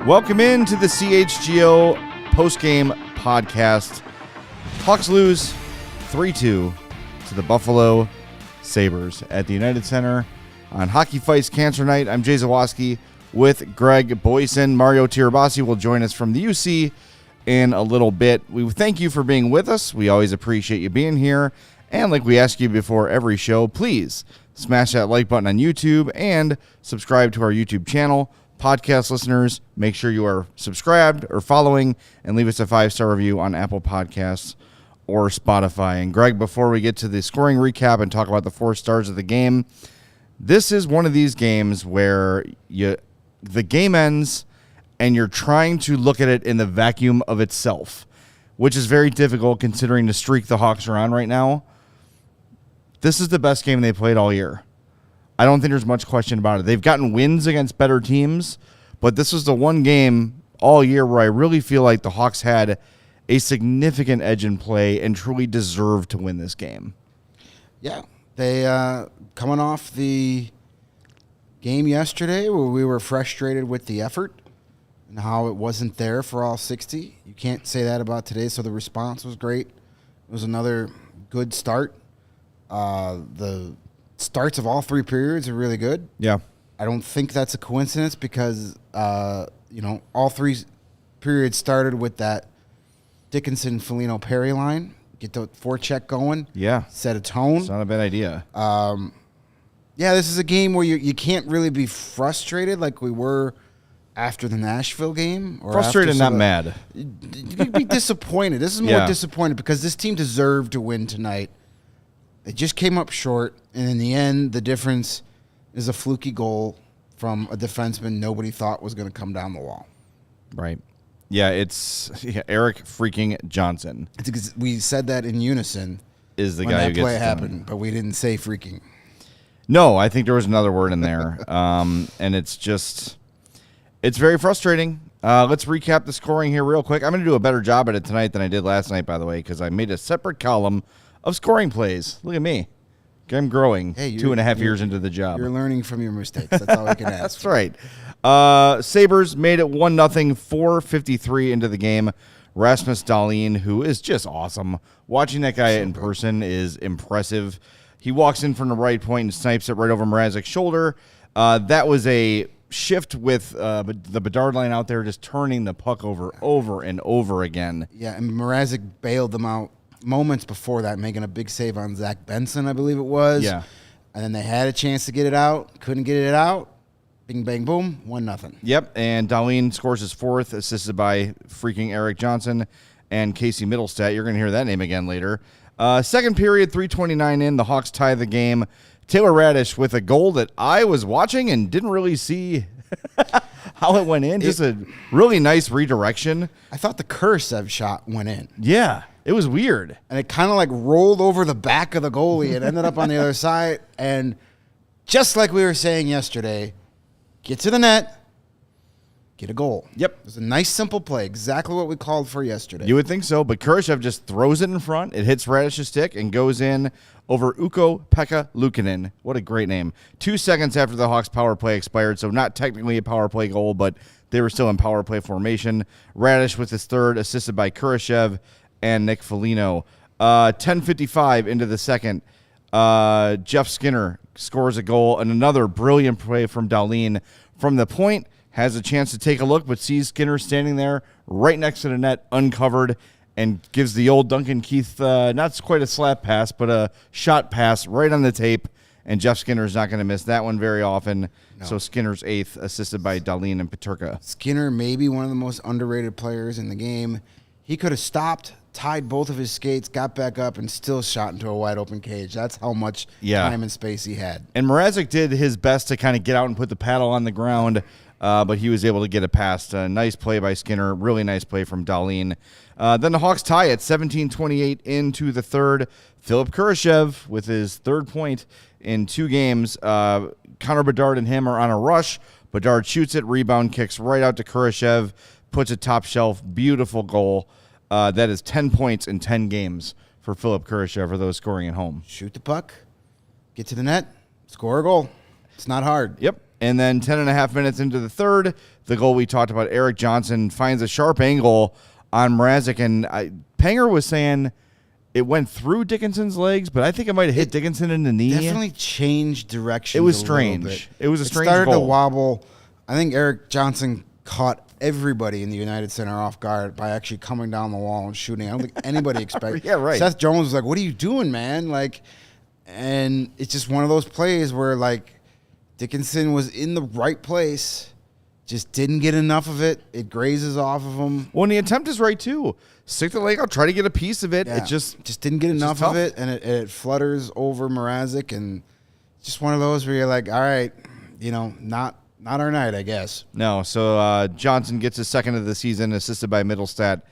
Welcome into the CHGO Postgame Podcast. Hawks lose 3-2 to the Buffalo Sabres at the United Center on Hockey Fights Cancer Night. I'm Jay Zawaski with Greg Boysen. Mario Tirabassi will join us from the UC in a little bit. We thank you for being with us. We always appreciate you being here. And like we ask you before every show, please smash that like button on YouTube and subscribe to our YouTube channel. Podcast listeners, make sure you are subscribed or following and leave us a 5-star review on Apple Podcasts or Spotify. And Greg, before we get to the scoring recap and talk about the 4 stars of the game, this is one of these games where the game ends and you're trying to look at it in the vacuum of itself, which is very difficult considering the streak the Hawks are on right now. This is the best game they played all year. I don't think there's much question about it. They've gotten wins against better teams, but this was the one game all year where I really feel like the Hawks had a significant edge in play and truly deserved to win this game. Yeah, they coming off the game yesterday where we were frustrated with the effort and how it wasn't there for all 60. You can't say that about today, so the response was great. It was another good start. The starts of all 3 periods are really good. Yeah. I don't think that's a coincidence because, all 3 periods started with that Dickinson, Foligno, Perry line. Get the forecheck going. Yeah. Set a tone. It's not a bad idea. This is a game where you can't really be frustrated like we were after the Nashville game. Or frustrated, not mad. You'd be disappointed. This is more disappointed because this team deserved to win tonight. They just came up short, and in the end, the difference is a fluky goal from a defenseman nobody thought was going to come down the wall. Right. Yeah, it's Eric freaking Johnson. We said that in unison. Is the when guy that who gets play done. happened, but we didn't say freaking. No, I think there was another word in there, and it's very frustrating. Let's recap the scoring here real quick. I'm going to do a better job at it tonight than I did last night, by the way, because I made a separate column of scoring plays. Look at me. I'm growing 2.5 years into the job. You're learning from your mistakes. That's all I can ask. That's right. Sabres made it 1-0, 4:53 into the game. Rasmus Dahlin, who is just awesome. Watching that guy in person is impressive. He walks in from the right point and snipes it right over Mrazek's shoulder. That was a shift with the Bedard line out there just turning the puck over and over again. Yeah, and Mrazek bailed them out moments before that, making a big save on Zach Benson, I believe it was. Yeah. And then they had a chance to get it out, couldn't get it out. Bing, bang, boom, 1-0. Yep, and Dahlin scores his 4th, assisted by freaking Eric Johnson and Casey Middlestat. You're going to hear that name again later. Second period, 3:29 in, the Hawks tie the game. Taylor Raddysh with a goal that I was watching and didn't really see how it went in. Just a really nice redirection. I thought the Kurashev shot went in. Yeah. It was weird. And it kind of like rolled over the back of the goalie. It ended up on the other side. And just like we were saying yesterday, get to the net, get a goal. Yep. It was a nice, simple play. Exactly what we called for yesterday. You would think so, but Kurashev just throws it in front. It hits Raddish's stick and goes in over Ukko-Pekka Luukkonen. What a great name. 2 seconds after the Hawks' power play expired, so not technically a power play goal, but they were still in power play formation. Raddysh with his 3rd, assisted by Kurashev and Nick Foligno. 10:55 into the second, Jeff Skinner scores a goal, and another brilliant play from Dahlin from the point. Has a chance to take a look, but sees Skinner standing there right next to the net, uncovered, and gives the old Duncan Keith, not quite a slap pass, but a shot pass right on the tape, and Jeff Skinner's not going to miss that one very often. No. So Skinner's 8th, assisted by Dahlin and Peterka. Skinner may be one of the most underrated players in the game. He could have stopped tied both of his skates, got back up, and still shot into a wide open cage. That's how much time and space he had. And Mrazek did his best to kind of get out and put the paddle on the ground, but he was able to get it past. Nice play by Skinner. Really nice play from Dahlin. Then the Hawks tie at 17-28 into the third. Philipp Kurashev with his third point in 2 games. Connor Bedard and him are on a rush. Bedard shoots it, rebound, kicks right out to Kurashev, puts it top shelf. Beautiful goal. That is 10 points in 10 games for Philipp Kurashev for those scoring at home. Shoot the puck, get to the net, score a goal. It's not hard. Yep. And then 10.5 minutes into the third, the goal we talked about, Erik Johnson finds a sharp angle on Mrazek. And Panger was saying it went through Dickinson's legs, but I think it might have hit Dickinson in the knee. Definitely changed direction. It was strange. It was a strange goal. It started to wobble. I think Erik Johnson caught everybody in the United Center off guard by actually coming down the wall and shooting. I don't think anybody expected. Yeah, right. Seth Jones was like, "What are you doing, man?" And it's just one of those plays where Dickinson was in the right place, just didn't get enough of it. It grazes off of him. Well, and the attempt is right too. Stick the leg out, try to get a piece of it. Yeah, It just didn't get enough of it, and it flutters over Mrazek, and it's just one of those where you're like, all right, not our night, I guess. No. So Johnson gets his second of the season, assisted by Middlestat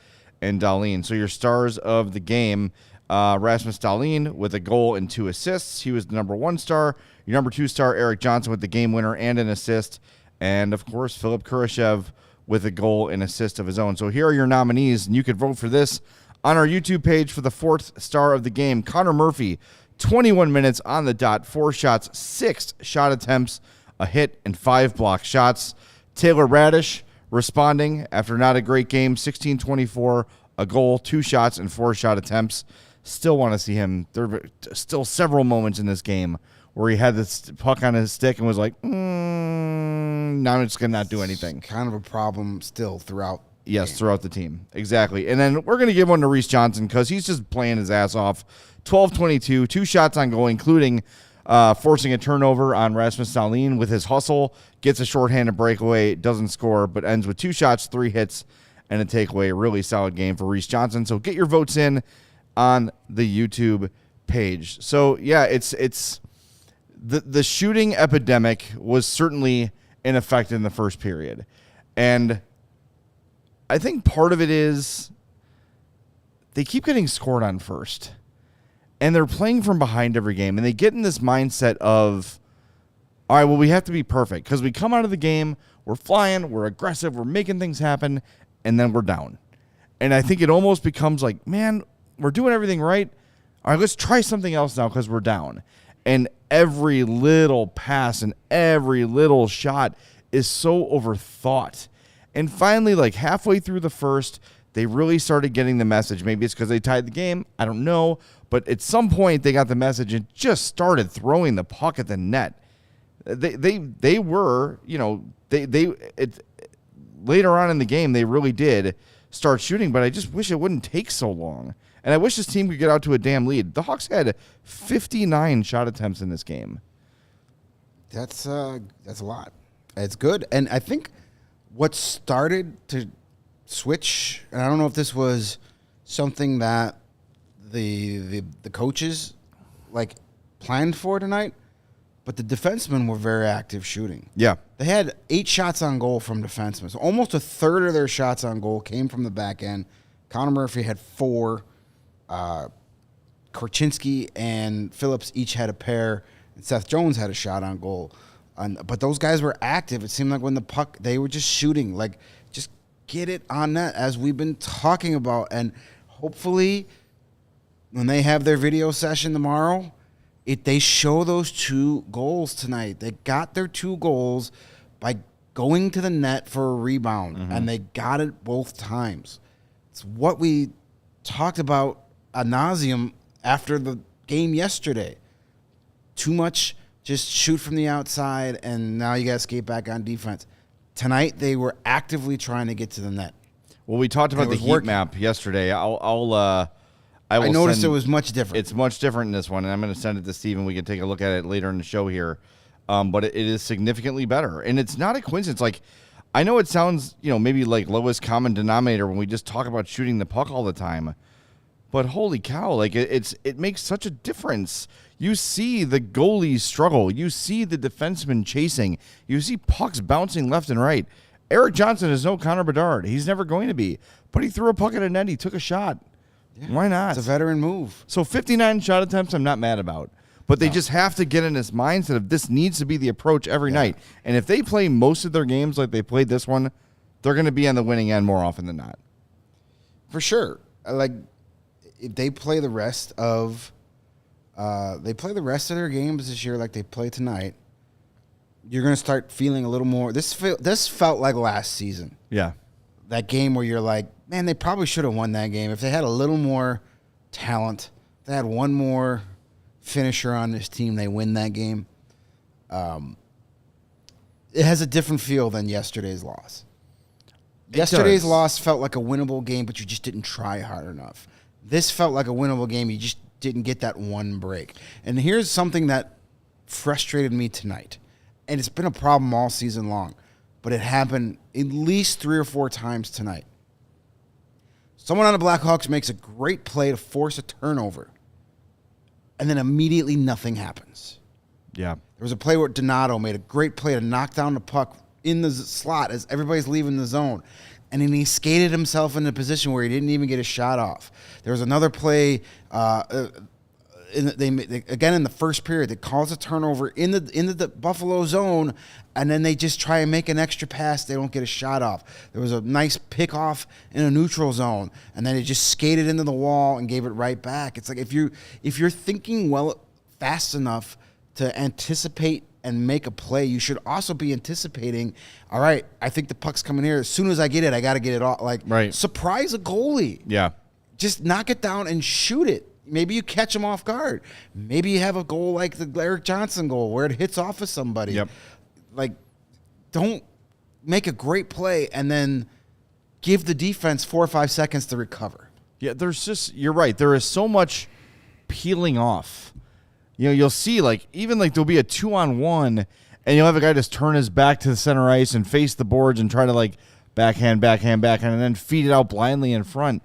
and Dahlin. So your stars of the game, Rasmus Dahlin with a goal and 2 assists. He was the number 1 star. Your number 2 star, Erik Johnson, with the game winner and an assist. And, of course, Philipp Kurashev with a goal and assist of his own. So here are your nominees, and you could vote for this on our YouTube page for the 4th star of the game. Connor Murphy, 21 minutes on the dot, 4 shots, 6 shot attempts, a hit, and 5 block shots. Taylor Raddysh responding after not a great game, 16-24, a goal, 2 shots, and 4 shot attempts. Still want to see him. There were still several moments in this game where he had this puck on his stick and was like, now I'm just going to not do anything. It's kind of a problem still throughout. Yes, throughout the team. Exactly. And then we're going to give one to Reese Johnson because he's just playing his ass off. 12-22, 2 shots on goal, including forcing a turnover on Rasmus Dahlin with his hustle. Gets a shorthanded breakaway, doesn't score, but ends with 2 shots, 3 hits, and a takeaway. A really solid game for Reese Johnson. So get your votes in on the YouTube page. So, yeah, it's the shooting epidemic was certainly in effect in the first period. And I think part of it is they keep getting scored on first. And they're playing from behind every game. And they get in this mindset of, all right, well, we have to be perfect. Because we come out of the game, we're flying, we're aggressive, we're making things happen, and then we're down. And I think it almost becomes like, man, we're doing everything right. All right, let's try something else now because we're down. And every little pass and every little shot is so overthought. And finally, like halfway through the first, they really started getting the message. Maybe it's because they tied the game. I don't know. But at some point, they got the message and just started throwing the puck at the net. They were, later on in the game, they really did start shooting. But I just wish it wouldn't take so long. And I wish this team could get out to a damn lead. The Hawks had 59 shot attempts in this game. That's a lot. It's good. And I think what started to switch, and I don't know if this was something that the coaches planned for tonight, but the defensemen were very active shooting. Yeah. They had 8 shots on goal from defensemen. So almost a third of their shots on goal came from the back end. Connor Murphy had 4. Korchinski and Phillips each had a pair, and Seth Jones had a shot on goal. But those guys were active. It seemed like when the puck, they were just shooting. Just get it on net, as we've been talking about. And hopefully, when they have their video session tomorrow, they show those 2 goals tonight. They got their 2 goals by going to the net for a rebound, and they got it both times. It's what we talked about ad nauseum after the game yesterday. Too much just shoot from the outside, and now you got to skate back on defense. Tonight, they were actively trying to get to the net. Well, we talked about the heat map yesterday. I noticed it was much different. It's much different in this one, and I'm going to send it to Steven. We can take a look at it later in the show here. But it is significantly better. And it's not a coincidence. I know it sounds, maybe like lowest common denominator when we just talk about shooting the puck all the time. But holy cow, like it makes such a difference. You see the goalies struggle. You see the defensemen chasing. You see pucks bouncing left and right. Erik Johnson is no Connor Bedard. He's never going to be. But he threw a puck at a net. He took a shot. Yeah, why not? It's a veteran move. So 59 shot attempts I'm not mad about. But they just have to get in this mindset of this needs to be the approach every night. And if they play most of their games like they played this one, they're going to be on the winning end more often than not. For sure. Like, if they play the rest of their games this year like they play tonight, you're going to start feeling a little more. This felt like last season. Yeah. That game where you're like, man, they probably should have won that game. If they had a little more talent, if they had one more finisher on this team, they win that game. It has a different feel than yesterday's loss. Yesterday's loss felt like a winnable game, but you just didn't try hard enough. This felt like a winnable game. You just didn't get that one break. And here's something that frustrated me tonight. And it's been a problem all season long, but it happened at least 3 or 4 times tonight. Someone on the Blackhawks makes a great play to force a turnover, and then immediately nothing happens. Yeah. There was a play where Donato made a great play to knock down the puck in the slot as everybody's leaving the zone. And then he skated himself in a position where he didn't even get a shot off. There was another play in the first period that calls a turnover in the Buffalo zone, and then they just try and make an extra pass. They don't get a shot off. There was a nice pick off in a neutral zone, and then it just skated into the wall and gave it right back. It's like if you're thinking fast enough to anticipate and make a play, you should also be anticipating, all right, I think the puck's coming here. As soon as I get it, I got to get it off. Like, surprise a goalie. Yeah. Just knock it down and shoot it. Maybe you catch them off guard. Maybe you have a goal like the Erik Johnson goal where it hits off of somebody. Yep. Like, don't make a great play and then give the defense 4 or 5 seconds to recover. Yeah, you're right. There is so much peeling off. You know, you'll see, even there'll be a 2-on-1, and you'll have a guy just turn his back to the center ice and face the boards and try to, backhand, and then feed it out blindly in front.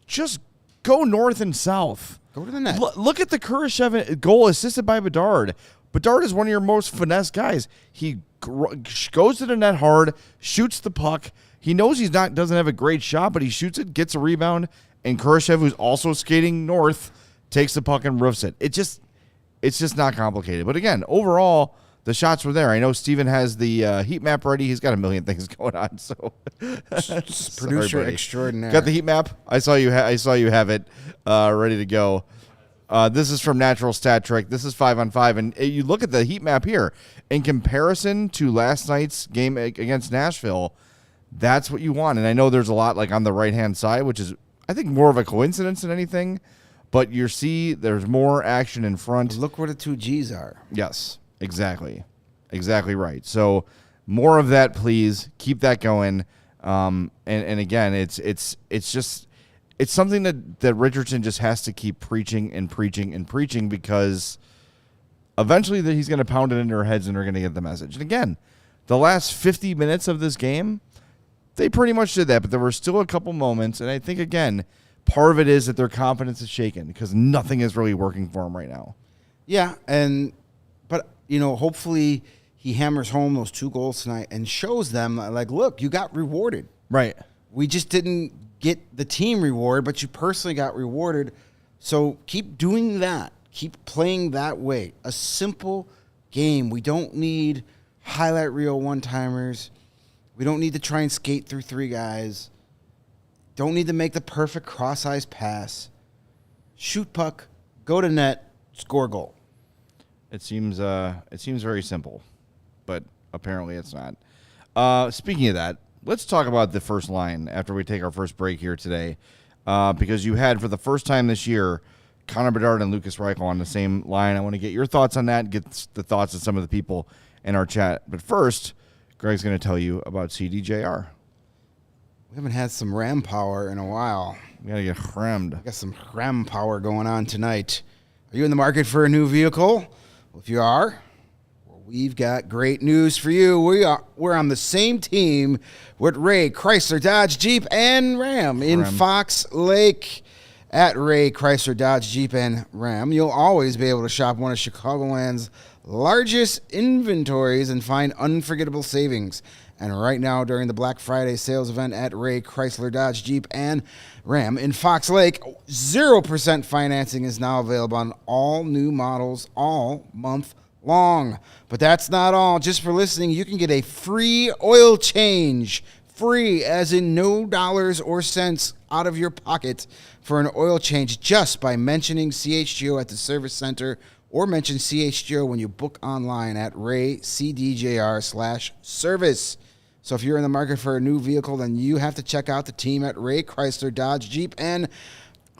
Just go north and south. Go to the net. Look at the Kurashev goal assisted by Bedard. Bedard is one of your most finesse guys. He goes to the net hard, shoots the puck. He knows doesn't have a great shot, but he shoots it, gets a rebound, and Kurashev, who's also skating north, takes the puck and roofs it. It's just not complicated. But again, overall, the shots were there. I know Steven has the heat map ready. He's got a million things going on. So, producer extraordinaire. Got the heat map? I saw you have it ready to go. This is from Natural Stat Trick. This is 5-on-5, and you look at the heat map here. In comparison to last night's game against Nashville, that's what you want. And I know there's a lot on the right-hand side, which is, I think, more of a coincidence than anything. But you see there's more action in front. Look where the 2 Gs are. Yes, exactly. Exactly right. So more of that, please. Keep that going. And again, it's something that Richardson just has to keep preaching and preaching and preaching, because eventually he's going to pound it into our heads and they're going to get the message. And again, the last 50 minutes of this game, they pretty much did that, but there were still a couple moments. And I think, again, part of it is that their confidence is shaken because nothing is really working for them right now. Yeah, but hopefully he hammers home those 2 goals tonight and shows them, look, you got rewarded. Right. We just didn't get the team reward, but you personally got rewarded. So keep doing that. Keep playing that way. A simple game. We don't need highlight reel one-timers. We don't need to try and skate through 3 guys. Don't need to make the perfect cross-ice pass. Shoot puck, go to net, score goal. It seems very simple, but apparently it's not. Speaking of that, let's talk about the first line after we take our first break here today, because you had, for the first time this year, Connor Bedard and Lukas Reichel on the same line. I want to get your thoughts on that, get the thoughts of some of the people in our chat. But first, Greg's going to tell you about CDJR. We haven't had some ram power in a while. We got to get rammed. We got some ram power going on tonight. Are you in the market for a new vehicle? Well, if you are, we've got great news for you. We're on the same team with Ray, Chrysler, Dodge, Jeep, and Ram in Fox Lake. at Ray Chrysler Dodge Jeep and Ram. You'll always be able to shop one of Chicagoland's largest inventories and find unforgettable savings. And right now, during the Black Friday sales event at Ray Chrysler Dodge Jeep and Ram in Fox Lake, 0% financing is now available on all new models all month long. But that's not all. Just for listening, you can get a free oil change. Free, as in no dollars or cents out of your pocket for an oil change just by mentioning CHGO at the service center, or mention CHGO when you book online at raycdjr/service. So if you're in the market for a new vehicle, then you have to check out the team at Ray Chrysler Dodge Jeep and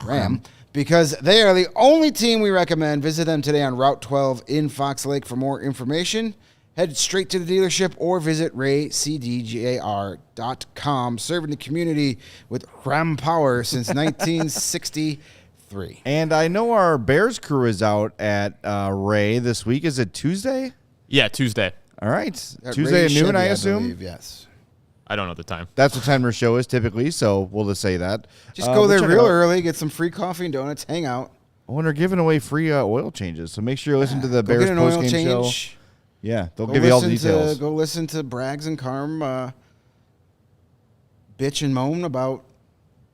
Ram, because they are the only team we recommend. Visit them today on Route 12 in Fox Lake for more information. Head straight to the dealership or visit raycdjr.com, serving the community with Ram power since 1963. And I know our Bears crew is out at Ray this week. Is it Tuesday? Yeah, Tuesday. All right. At Tuesday Ray at noon, Chevy, I assume? believe, yes. I don't know the time. That's what time their show is typically, so we'll just say that. Just go there check it real out. early, get some free coffee and donuts, hang out. Oh, and they're giving away free oil changes, so make sure you listen to the Go Bears get an oil postgame show. change. Yeah, they'll Go give you all the listen details. go listen to Braggs and Carm bitch and moan about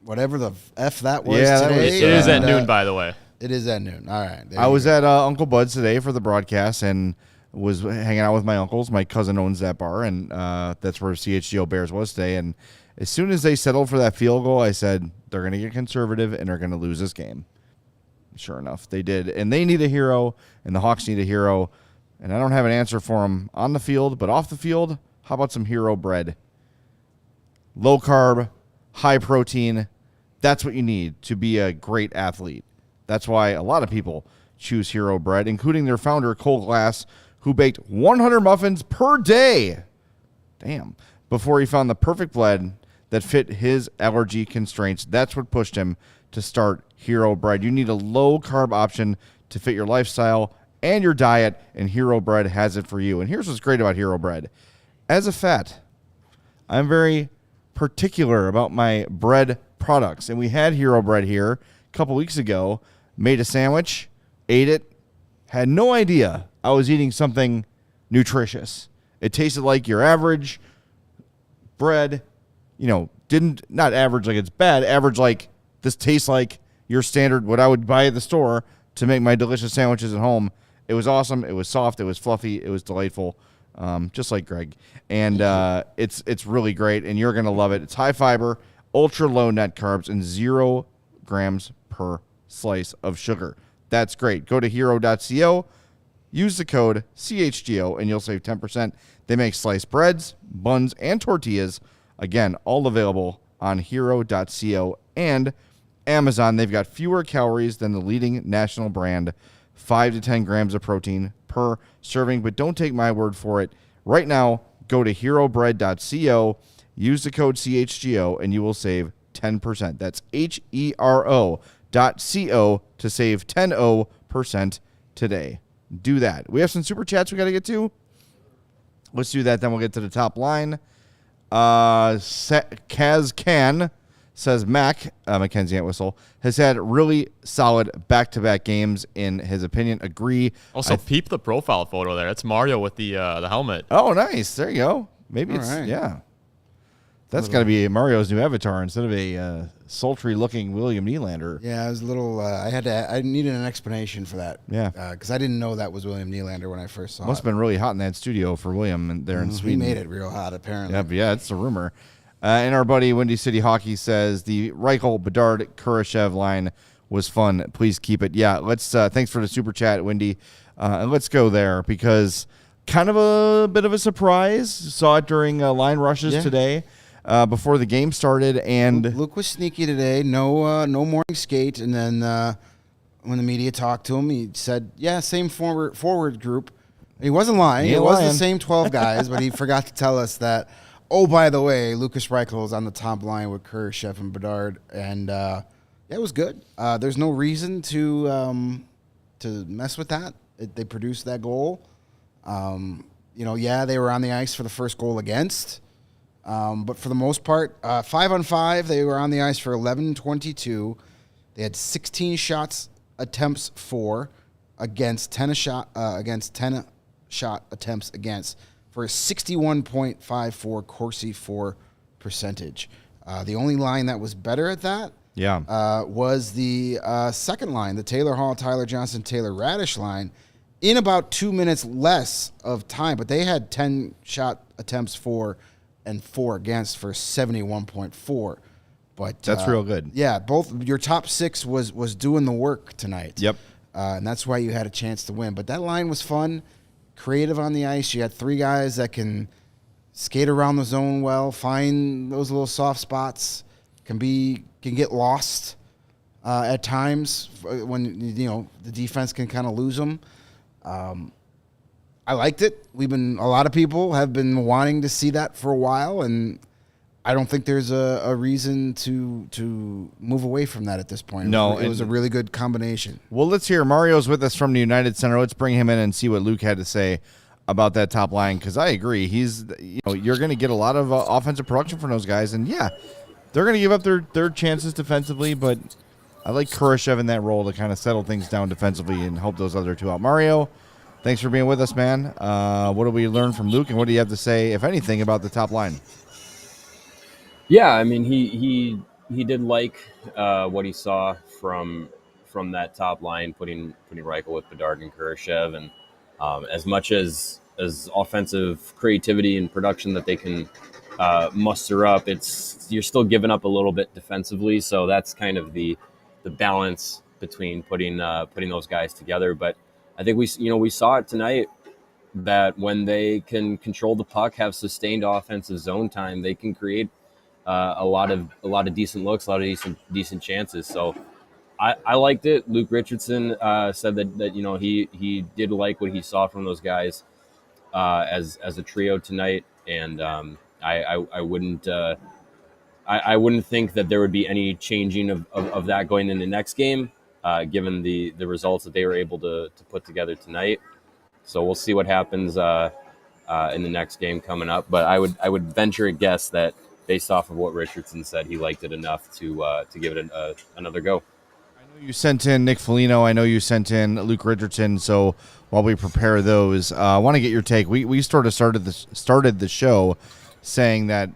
whatever the F that was Yeah, that today. was- It is at And, noon, by the way. It is at noon. All right. there I you was go. at Uncle Bud's today for the broadcast and was hanging out with my uncles. My cousin owns that bar, and that's where CHGO Bears was today. And as soon as they settled for that field goal, I said, they're going to get conservative and they're going to lose this game. Sure enough, they did. And they need a hero, and the Hawks need a hero. And I don't have an answer for them on the field, but off the field, how about some hero bread? Low carb, high protein. That's what you need to be a great athlete. That's why a lot of people choose hero bread, including their founder, Cole Glass, who baked 100 muffins per day. Damn. Before he found the perfect blend that fit his allergy constraints. That's what pushed him to start Hero Bread. You need a low-carb option to fit your lifestyle and your diet, and Hero Bread has it for you. And here's what's great about Hero Bread. As a fat, I'm very particular about my bread products. And we had Hero Bread here a couple weeks ago, made a sandwich, ate it, had no idea I was eating something nutritious. It tasted like your average bread, not average like it's bad, average like this tastes like your standard, what I would buy at the store to make my delicious sandwiches at home. It was awesome. It was soft. It was fluffy. It was delightful, just like Greg. And it's really great, and you're going to love it. It's high fiber, ultra low net carbs, and 0 grams per slice of sugar. That's great. Go to hero.co, use the code CHGO, and you'll save 10%. They make sliced breads, buns, and tortillas. Again, all available on hero.co and Amazon. They've got fewer calories than the leading national brand, 5 to 10 grams of protein per serving. But don't take my word for it. Right now, go to herobread.co, use the code CHGO, and you will save 10%. That's HERO.co to save 10% today. Do that. We have some super chats we got to get to. Let's do that, then we'll get to the top line. Kaz Can says Mac, Mackenzie Entwistle, has had really solid back-to-back games in his opinion. Agree. Also, peep the profile photo there. It's Mario with the helmet. Oh, nice. There you go. Maybe All it's, right. yeah. That's got to be Mario's new avatar instead of a sultry-looking William Nylander. Yeah, I was a little. I needed an explanation for that. Yeah. Because I didn't know that was William Nylander when I first saw Must it. have been really hot in that studio for William there in He Sweden. made it real hot, apparently. Yeah, it's a rumor. And our buddy Windy City Hockey says the Reichel, Bedard, Kurashev line was fun. Please keep it. Yeah, let's. Thanks for the super chat, Windy. And let's go there because kind of a bit of a surprise. Saw it during line rushes today before the game started, and Luke was sneaky today. No morning skate, and then when the media talked to him, he said, "Yeah, same forward group." And he wasn't lying. It was the same 12 guys, but he forgot to tell us that. Oh, by the way, Lucas Reichel is on the top line with Kurashev and Bedard, and it was good. There's no reason to mess with that. They produced that goal. They were on the ice for the first goal against, but for the most part, 5-on-5, they were on the ice for 11-22. They had 16 shots attempts for against 10 shot attempts against for a 61.54 Corsi for percentage. The only line that was better at that was the second line, the Taylor Hall, Tyler Johnson, Taylor Raddysh line, in about 2 minutes less of time. But they had 10 shot attempts for and 4 against for 71.4. But that's real good. Yeah, both your top 6 was doing the work tonight. Yep. And that's why you had a chance to win. But that line was fun, creative on the ice. You had 3 guys that can skate around the zone well, find those little soft spots, can get lost at times when the defense can kind of lose them. I liked it. A lot of people have been wanting to see that for a while, and I don't think there's a reason to move away from that at this point. No, it was a really good combination. Well, let's hear. Mario's with us from the United Center. Let's bring him in and see what Luke had to say about that top line, because I agree. You're going to get a lot of offensive production from those guys, and yeah, they're going to give up their chances defensively, but I like Kurashev in that role to kind of settle things down defensively and help those other 2 out. Mario, thanks for being with us, man. What did we learn from Luke, and what do you have to say, if anything, about the top line? Yeah, I mean, he did like what he saw from that top line, putting Reichel with Bedard and Kurashev, and as much as offensive creativity and production that they can muster up, you're still giving up a little bit defensively. So that's kind of the balance between putting those guys together. But I think we saw it tonight that when they can control the puck, have sustained offensive zone time, they can create a lot of decent looks, a lot of decent chances. So I liked it. Luke Richardson said that he did like what he saw from those guys as a trio tonight, and I wouldn't think that there would be any changing of that going in the next game, given the results that they were able to put together tonight. So we'll see what happens in the next game coming up. But I would venture a guess that, based off of what Richardson said, he liked it enough to give it another go. I know you sent in Nick Foligno. I know you sent in Luke Richardson. So while we prepare those, I want to get your take. We started the show saying that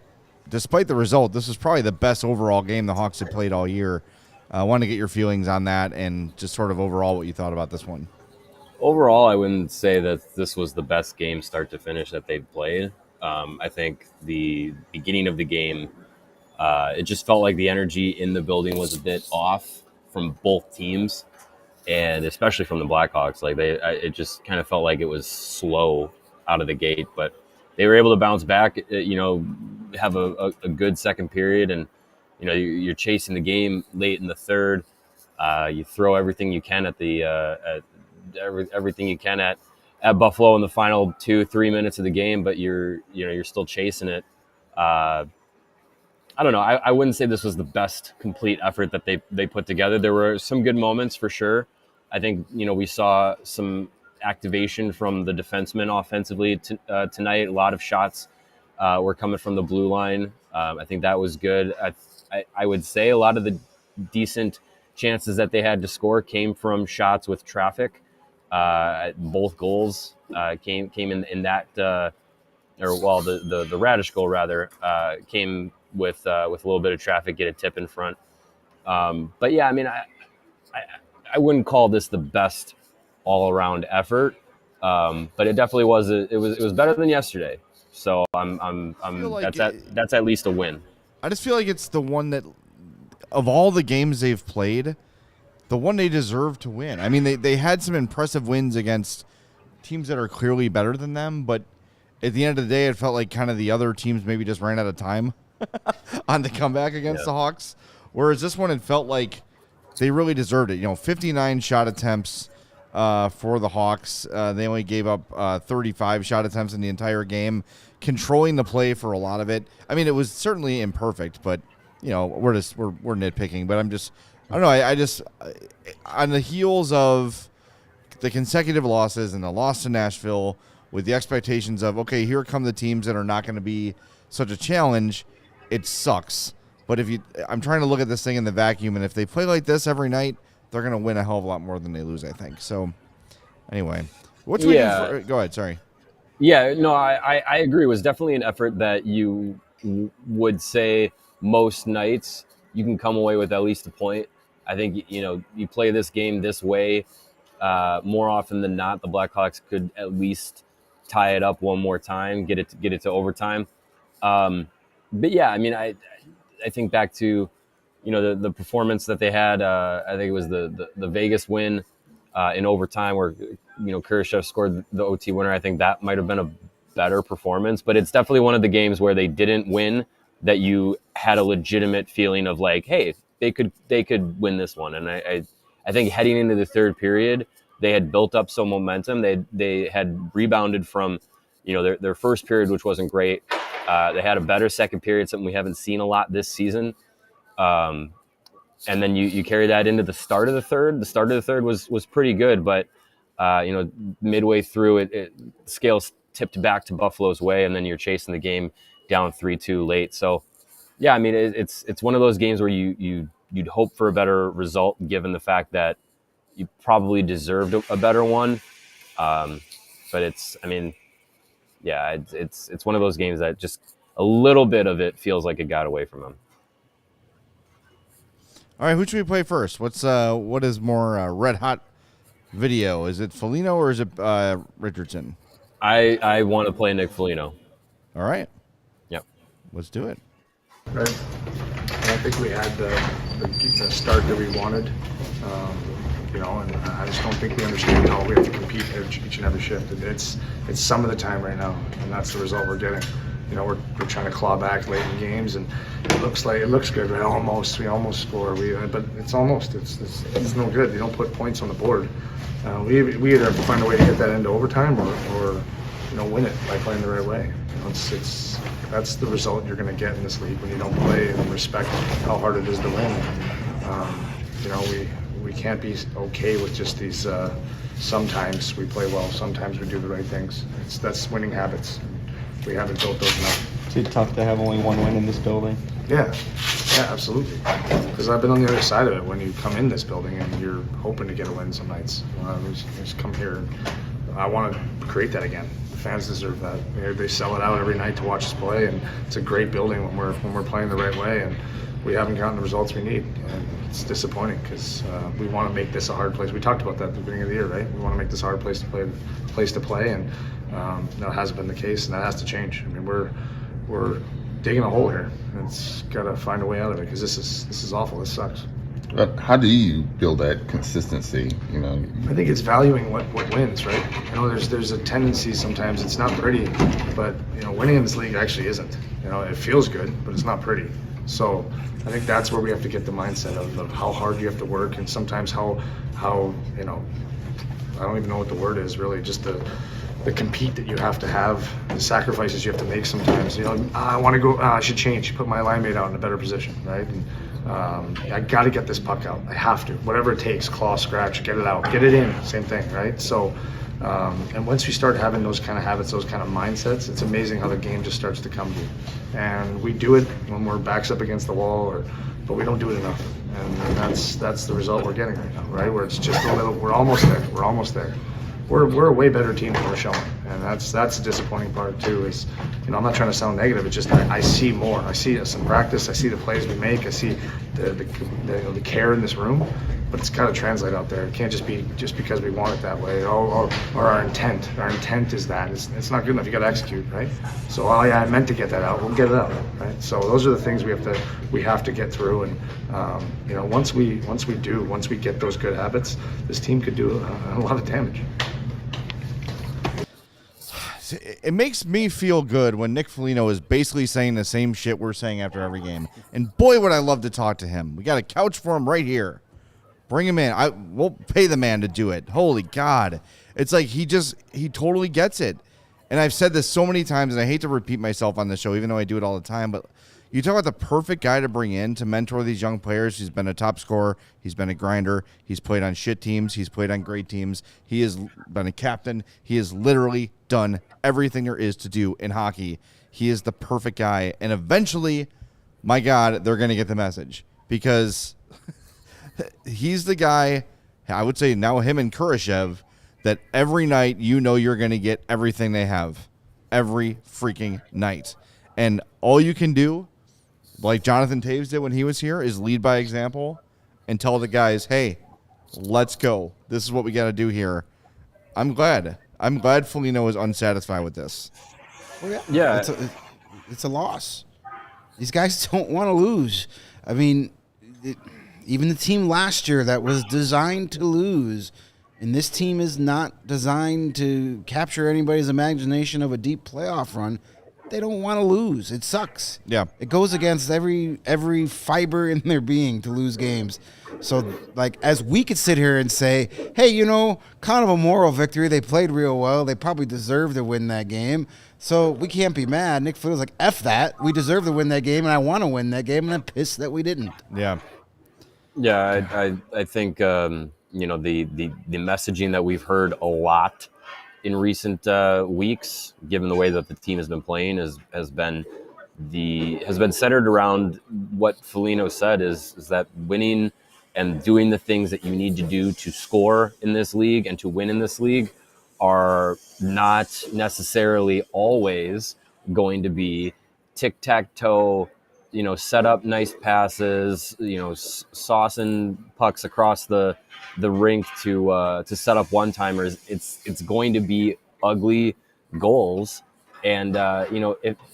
despite the result, this was probably the best overall game the Hawks had played all year. I want to get your feelings on that and just sort of overall what you thought about this one. Overall, I wouldn't say that this was the best game start to finish that they've played. I think the beginning of the game, it just felt like the energy in the building was a bit off from both teams, and especially from the Blackhawks. Like it just kind of felt like it was slow out of the gate, but they were able to bounce back. Have a good second period, and you're chasing the game late in the third. You throw everything you can at everything you can at Buffalo in the final 2-3 minutes of the game, but you're still chasing it. I don't know. I wouldn't say this was the best complete effort that they put together. There were some good moments for sure. I think we saw some activation from the defensemen offensively tonight. A lot of shots were coming from the blue line. I think that was good. I would say a lot of the decent chances that they had to score came from shots with traffic. Both goals came in that, the Raddysh goal rather came with a little bit of traffic, get a tip in front. But yeah, I mean, I wouldn't call this the best all around effort, but it definitely was. It was better than yesterday. So that's at least a win. I just feel like it's the one that, of all the games they've played, the one they deserve to win. I mean, they had some impressive wins against teams that are clearly better than them, but at the end of the day, it felt like kind of the other teams maybe just ran out of time on the comeback against the Hawks. Whereas this one, it felt like they really deserved it. 59 shot attempts for the Hawks. They only gave up 35 shot attempts in the entire game, controlling the play for a lot of it. I mean, it was certainly imperfect, but we're nitpicking. But I don't know. I just on the heels of the consecutive losses and the loss to Nashville, with the expectations of, okay, here come the teams that are not going to be such a challenge, it sucks But I'm trying to look at this thing in the vacuum, and if they play like this every night, they're going to win a hell of a lot more than they lose, I think. So, anyway, what's we do for, go ahead. Sorry. Yeah, no, I agree. It was definitely an effort that you would say most nights you can come away with at least a point. I think, you play this game this way, more often than not, the Blackhawks could at least tie it up one more time, get it to overtime. But yeah, I mean, I think back to, the performance that they had. I think it was the Vegas win in overtime where, Kurashev scored the OT winner. I think that might have been a better performance, but it's definitely one of the games where they didn't win that you had a legitimate feeling of like, hey, they could win this one. And I think heading into the third period, they had built up some momentum. They had rebounded from, their first period, which wasn't great. They had a better second period, something we haven't seen a lot this season. And then you carry that into the start of the third. The start of the third was pretty good, but midway through it scales tipped back to Buffalo's way, and then you're chasing the game down 3-2 late. So yeah, I mean, it's one of those games where you'd hope for a better result given the fact that you probably deserved a better one. But it's one of those games that just a little bit of it feels like it got away from them. All right, who should we play first? What is more red hot video? Is it Foligno or is it Richardson? I want to play Nick Foligno. All right. Yep. Let's do it. Right. I don't think we had the start that we wanted, and I just don't think we understand how we have to compete each and every shift. It's some of the time right now, and that's the result we're getting. We're trying to claw back late in games, and it looks good. We almost score. But it's no good. You don't put points on the board. We either have to find a way to get that into overtime or win it by playing the right way. That's the result you're going to get in this league when you don't play and respect how hard it is to win. We can't be okay with just these. Sometimes we play well. Sometimes we do the right things. That's winning habits. We haven't built those enough. Is it tough to have only one win in this building? Yeah, absolutely. Because I've been on the other side of it when you come in this building and you're hoping to get a win some nights. We just come here and I want to create that again. The fans deserve that. They sell it out every night to watch us play, and it's a great building when we're playing the right way, and we haven't gotten the results we need. And it's disappointing because we want to make this a hard place. We talked about that at the beginning of the year, right? We want to make this a hard place to play, and that hasn't been the case, and that has to change. I mean, we're digging a hole here, and it's got to find a way out of it because this is awful. This sucks. But how do you build that consistency? I think it's valuing what wins, right? There's a tendency sometimes it's not pretty, but winning in this league actually isn't. It feels good, but it's not pretty. So I think that's where we have to get the mindset of how hard you have to work, and sometimes how I don't even know what the word is really, just the compete that you have to have, the sacrifices you have to make sometimes. I want to go, I should change, put my line mate out in a better position, right? And I got to get this puck out. I have to, whatever it takes, claw, scratch, get it out, get it in, same thing, right? So, and once we start having those kind of habits, those kind of mindsets, it's amazing how the game just starts to come to you. And we do it when we're backs up against the wall, but we don't do it enough. And that's the result we're getting right now, right? Where it's just a little, we're almost there. We're a way better team than we're showing, and that's the disappointing part too. Is I'm not trying to sound negative. It's just I see more. I see us in practice. I see the plays we make. I see the care in this room, but it's got to translate out there. It can't just be just because we want it that way or our intent. Our intent is that it's not good enough. You got to execute, right? So I meant to get that out. We'll get it out, right? So those are the things we have to get through, and once we get those good habits, this team could do a lot of damage. It makes me feel good when Nick Foligno is basically saying the same shit we're saying after every game. And boy, would I love to talk to him. We got a couch for him right here. Bring him in. We'll pay the man to do it. Holy God. It's like he totally gets it. And I've said this so many times, and I hate to repeat myself on the show, even though I do it all the time, but you talk about the perfect guy to bring in to mentor these young players. He's been a top scorer. He's been a grinder. He's played on shit teams. He's played on great teams. He has been a captain. He has literally done everything there is to do in hockey. He is the perfect guy. And eventually, my God, they're going to get the message because he's the guy, I would say now him and Kurashev, that every night you're going to get everything they have every freaking night. And all you can do, like Jonathan Taves did when he was here, is lead by example and tell the guys, hey, let's go. This is what we got to do here. I'm glad Foligno is unsatisfied with this. Well, Yeah. It's a loss. These guys don't want to lose. I mean, even the team last year that was designed to lose, and this team is not designed to capture anybody's imagination of a deep playoff run. They don't want to lose. It sucks. Yeah. It goes against every fiber in their being to lose games. So, like, as we could sit here and say, hey, kind of a moral victory. They played real well. They probably deserve to win that game. So we can't be mad. Nick Foligno's like, F that. We deserve to win that game, and I want to win that game, and I'm pissed that we didn't. Yeah. Yeah, I think the messaging that we've heard a lot in recent weeks, given the way that the team has been playing, has been centered around what Foligno said is that winning and doing the things that you need to do to score in this league and to win in this league are not necessarily always going to be tic-tac-toe, set up nice passes, saucing pucks across the rink to set up one-timers. It's going to be ugly goals. And,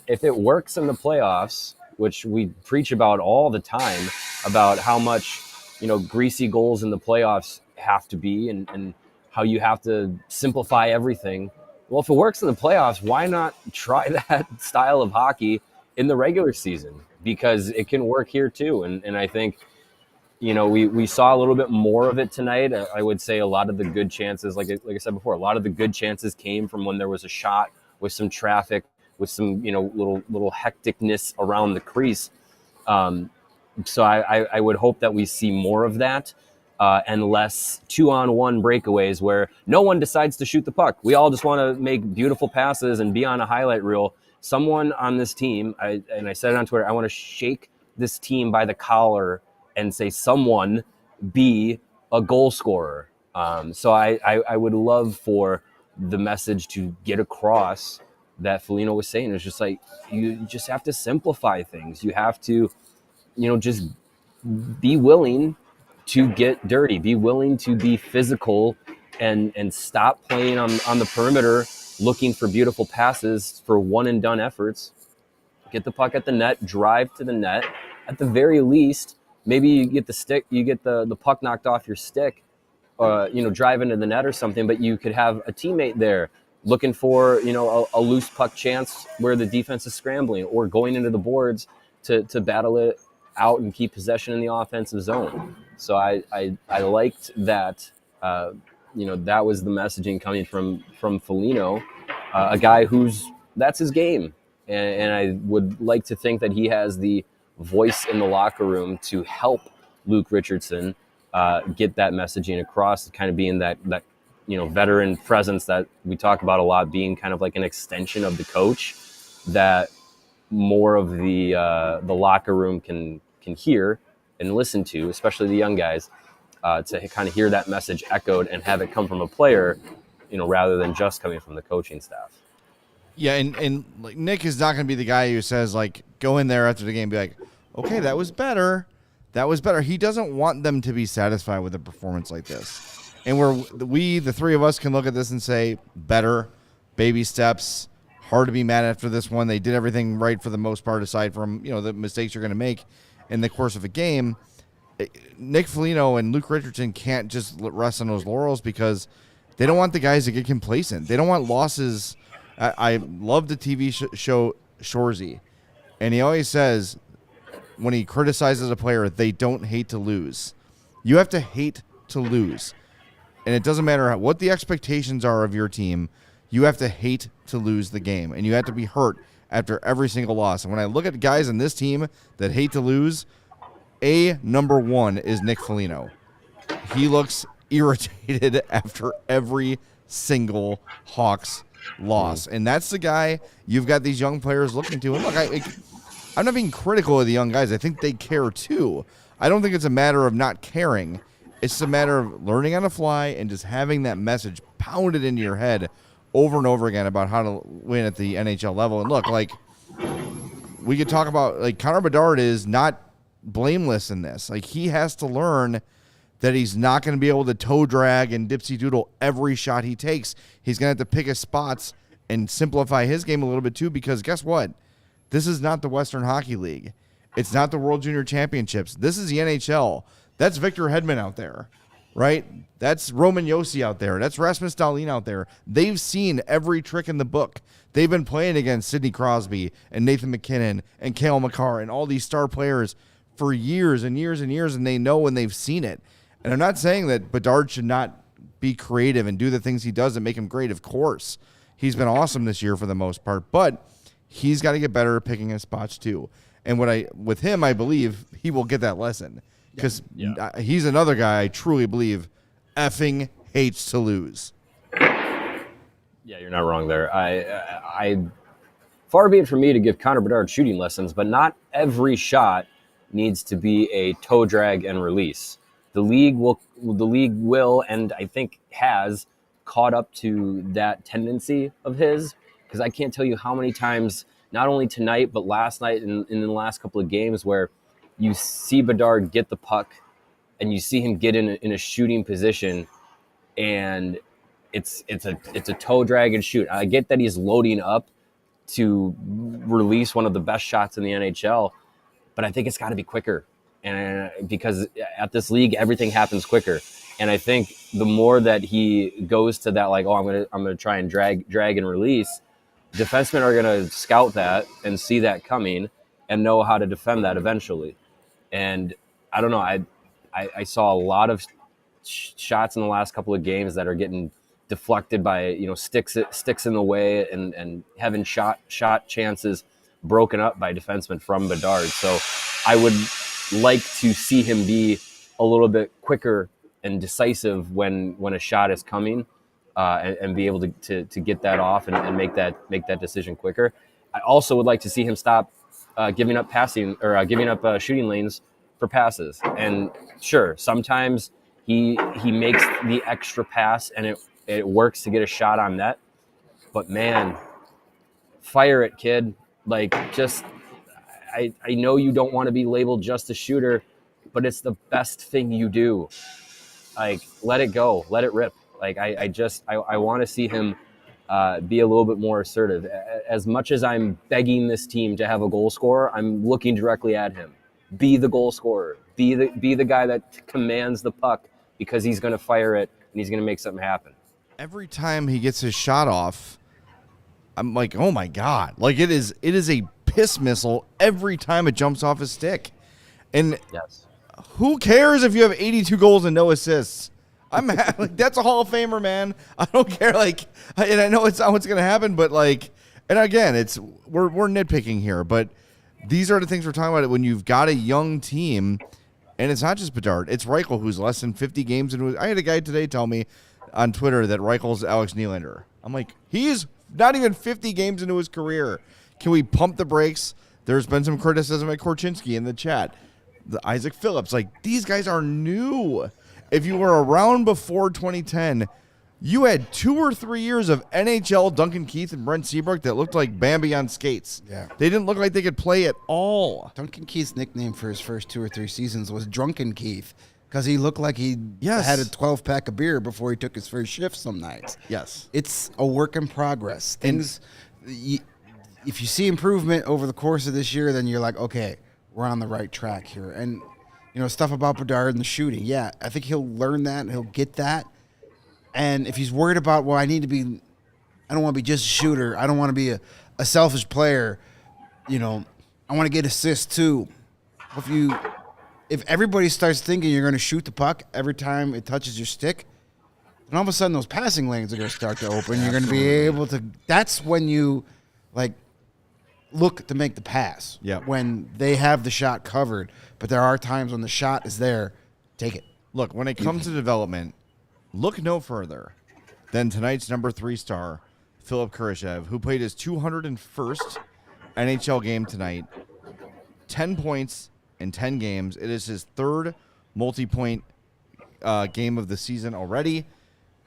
if it works in the playoffs, which we preach about all the time, about how much, greasy goals in the playoffs have to be and how you have to simplify everything. Well, if it works in the playoffs, why not try that style of hockey in the regular season? Because it can work here too. And I think, we saw a little bit more of it tonight. I would say a lot of the good chances, like I said before, a lot of the good chances came from when there was a shot with some traffic, with some, little hecticness around the crease. So I would hope that we see more of that and less 2-on-1 breakaways where no one decides to shoot the puck. We all just want to make beautiful passes and be on a highlight reel. Someone on this team, I said it on Twitter, I want to shake this team by the collar and say, someone be a goal scorer. So I would love for the message to get across that Foligno was saying. It's just like, you just have to simplify things. You have to, just be willing to get dirty, be willing to be physical and stop playing on the perimeter, looking for beautiful passes for one and done efforts. Get the puck at the net, drive to the net. At the very least, maybe you get the puck knocked off your stick, drive into the net or something, but you could have a teammate there looking for, a loose puck chance where the defense is scrambling or going into the boards to battle it out and keep possession in the offensive zone. So I liked that, that was the messaging coming from Foligno, a guy that's his game. And I would like to think that he has the voice in the locker room to help Luke Richardson get that messaging across, kind of being that veteran presence that we talk about a lot, being kind of like an extension of the coach that more of the locker room can hear and listen to, especially the young guys, to kind of hear that message echoed and have it come from a player, rather than just coming from the coaching staff. Yeah, and like Nick is not going to be the guy who says, like, go in there after the game and be like, okay, that was better. That was better. He doesn't want them to be satisfied with a performance like this. And the three of us can look at this and say, better, baby steps, hard to be mad after this one. They did everything right for the most part, aside from, the mistakes you're going to make in the course of a game. Nick Foligno and Luke Richardson can't just rest on those laurels because they don't want the guys to get complacent. They don't want losses. I love the TV show Shoresy, and he always says when he criticizes a player, they don't hate to lose. You have to hate to lose, and it doesn't matter what the expectations are of your team. You have to hate to lose the game, and you have to be hurt after every single loss. And when I look at guys in this team that hate to lose, number one is Nick Foligno. He looks irritated after every single Hawks loss, and that's the guy you've got these young players looking to. And look, I'm not being critical of the young guys. I think they care too. I don't think it's a matter of not caring. It's just a matter of learning on the fly and just having that message pounded into your head over and over again about how to win at the NHL level. And look, like, we could talk about, like, Connor Bedard is not blameless in this. Like, he has to learn that he's not going to be able to toe drag and dipsy doodle every shot he takes. He's going to have to pick his spots and simplify his game a little bit too, because guess what? This is not the Western Hockey League. It's not the World Junior Championships. This is the NHL. That's Victor Hedman out there, right? That's Roman Josi out there. That's Rasmus Dahlin out there. They've seen every trick in the book. They've been playing against Sidney Crosby and Nathan McKinnon and Cale Makar and all these star players for years and years and years, and they know when they've seen it. And I'm not saying that Bedard should not be creative and do the things he does that make him great. Of course, he's been awesome this year for the most part, but he's got to get better at picking his spots too. And with him, I believe he will get that lesson, because he's another guy I truly believe effing hates to lose. Yeah, you're not wrong there. I far be it from me to give Connor Bedard shooting lessons, but not every shot needs to be a toe drag and release. The league will, and I think has caught up to that tendency of his, because I can't tell you how many times, not only tonight, but last night and in the last couple of games, where you see Bedard get the puck and you see him get in a shooting position, and it's a toe drag and shoot. I get that he's loading up to release one of the best shots in the NHL, but I think it's got to be quicker. And because at this league, everything happens quicker. And I think the more that he goes to that, like, I'm gonna try and drag and release, defensemen are gonna scout that and see that coming and know how to defend that eventually. And I don't know, I saw a lot of shots in the last couple of games that are getting deflected by, sticks in the way and having shot chances broken up by defensemen from Bedard. So I would like to see him be a little bit quicker and decisive when a shot is coming, and be able to get that off and make that decision quicker. I also would like to see him stop giving up passing or giving up shooting lanes for passes. And sure, sometimes he makes the extra pass and it works to get a shot on net. But man, fire it, kid. Like, just I know you don't want to be labeled just a shooter, but it's the best thing you do. Like, let it go, let it rip. Like, I want to see him be a little bit more assertive. As much as I'm begging this team to have a goal scorer, I'm looking directly at him. Be the goal scorer. Be the guy that commands the puck, because he's going to fire it and he's going to make something happen. Every time he gets his shot off, I'm like, oh my God. Like, it is a piss missile every time it jumps off his stick. And yes, who cares if you have 82 goals and no assists? I'm like, that's a Hall of Famer, man. I don't care. Like, and I know it's not what's going to happen, but like, and again, we're nitpicking here, but these are the things we're talking about when you've got a young team, and it's not just Bedard. It's Reichel, who's less than 50 games into. I had a guy today tell me on Twitter that Reichel's Alex Nylander. I'm like, he's not even 50 games into his career. Can we pump the brakes? There's been some criticism at Korchinski in the chat. The Isaac Phillips, like, these guys are new. If you were around before 2010, you had 2 or 3 years of NHL Duncan Keith and Brent Seabrook that looked like Bambi on skates. Yeah. They didn't look like they could play at all. Duncan Keith's nickname for his first 2 or 3 seasons was Drunken Keith, because he looked like he had a 12-pack of beer before he took his first shift some nights. Yes. It's a work in progress. If you see improvement over the course of this year, then you're like, okay, we're on the right track here. And, stuff about Bedard and the shooting. Yeah, I think he'll learn that and he'll get that. And if he's worried about, I don't want to be just a shooter. I don't want to be a selfish player. I want to get assists too. If everybody starts thinking you're going to shoot the puck every time it touches your stick, then all of a sudden those passing lanes are going to start to open. You're going to be able to. That's when you, look to make the pass. Yeah. When they have the shot covered, but there are times when the shot is there, take it. Look, when it comes to development, look no further than tonight's number 3 star, Philipp Kurashev, who played his 201st NHL game tonight. 10 points in 10 games. It is his third multi-point game of the season already.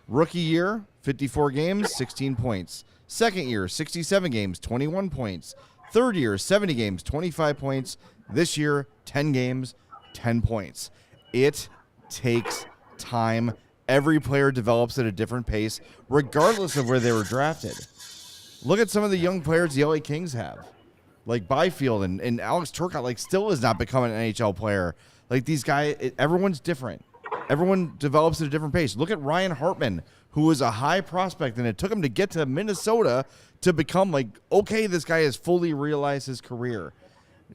Rookie year, 54 games, 16 points. Second year, 67 games, 21 points. Third year, 70 games, 25 points. This year, 10 games, 10 points. It takes time. Every player develops at a different pace, regardless of where they were drafted. Look at some of the young players the LA Kings have. Like Byfield and Alex Turcotte, like, still has not become an NHL player. Like, these guys, everyone's different. Everyone develops at a different pace. Look at Ryan Hartman, who was a high prospect, and it took him to get to Minnesota to become like, okay, this guy has fully realized his career.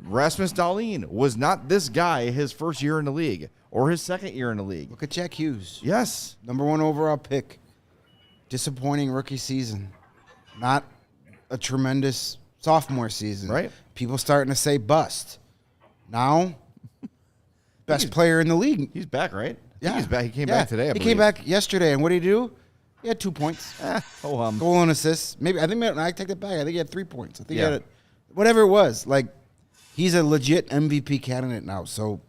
Rasmus Dahlin was not this guy his first year in the league or his second year in the league. Look at Jack Hughes. Yes. Number 1 overall pick. Disappointing rookie season. Not a tremendous sophomore season. Right. People starting to say bust. Now, best player in the league. He's back, right? I think Yeah. he's back. He came back today, I He believe. came back yesterday, and what did he do? He had 2 points. Goal and assist. Maybe I take that back. I think he had 3 points. I think he had whatever it was. Like, he's a legit MVP candidate now. So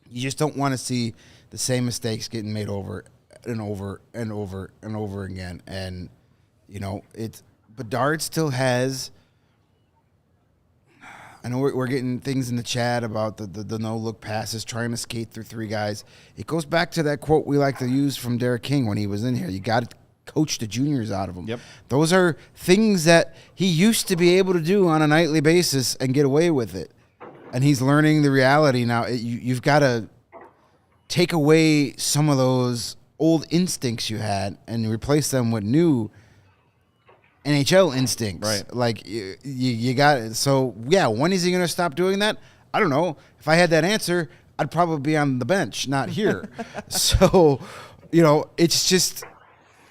you just don't want to see the same mistakes getting made over and over and over and over again. And it's Bedard still has. I know we're getting things in the chat about the no-look passes, trying to skate through 3 guys. It goes back to that quote we like to use from Derek King when he was in here. You got to coach the juniors out of him. Yep. Those are things that he used to be able to do on a nightly basis and get away with it. And he's learning the reality now. You've got to take away some of those old instincts you had and replace them with new NHL instincts. Right. Like, you got it. So, yeah, when is he going to stop doing that? I don't know. If I had that answer, I'd probably be on the bench, not here. So, it's just,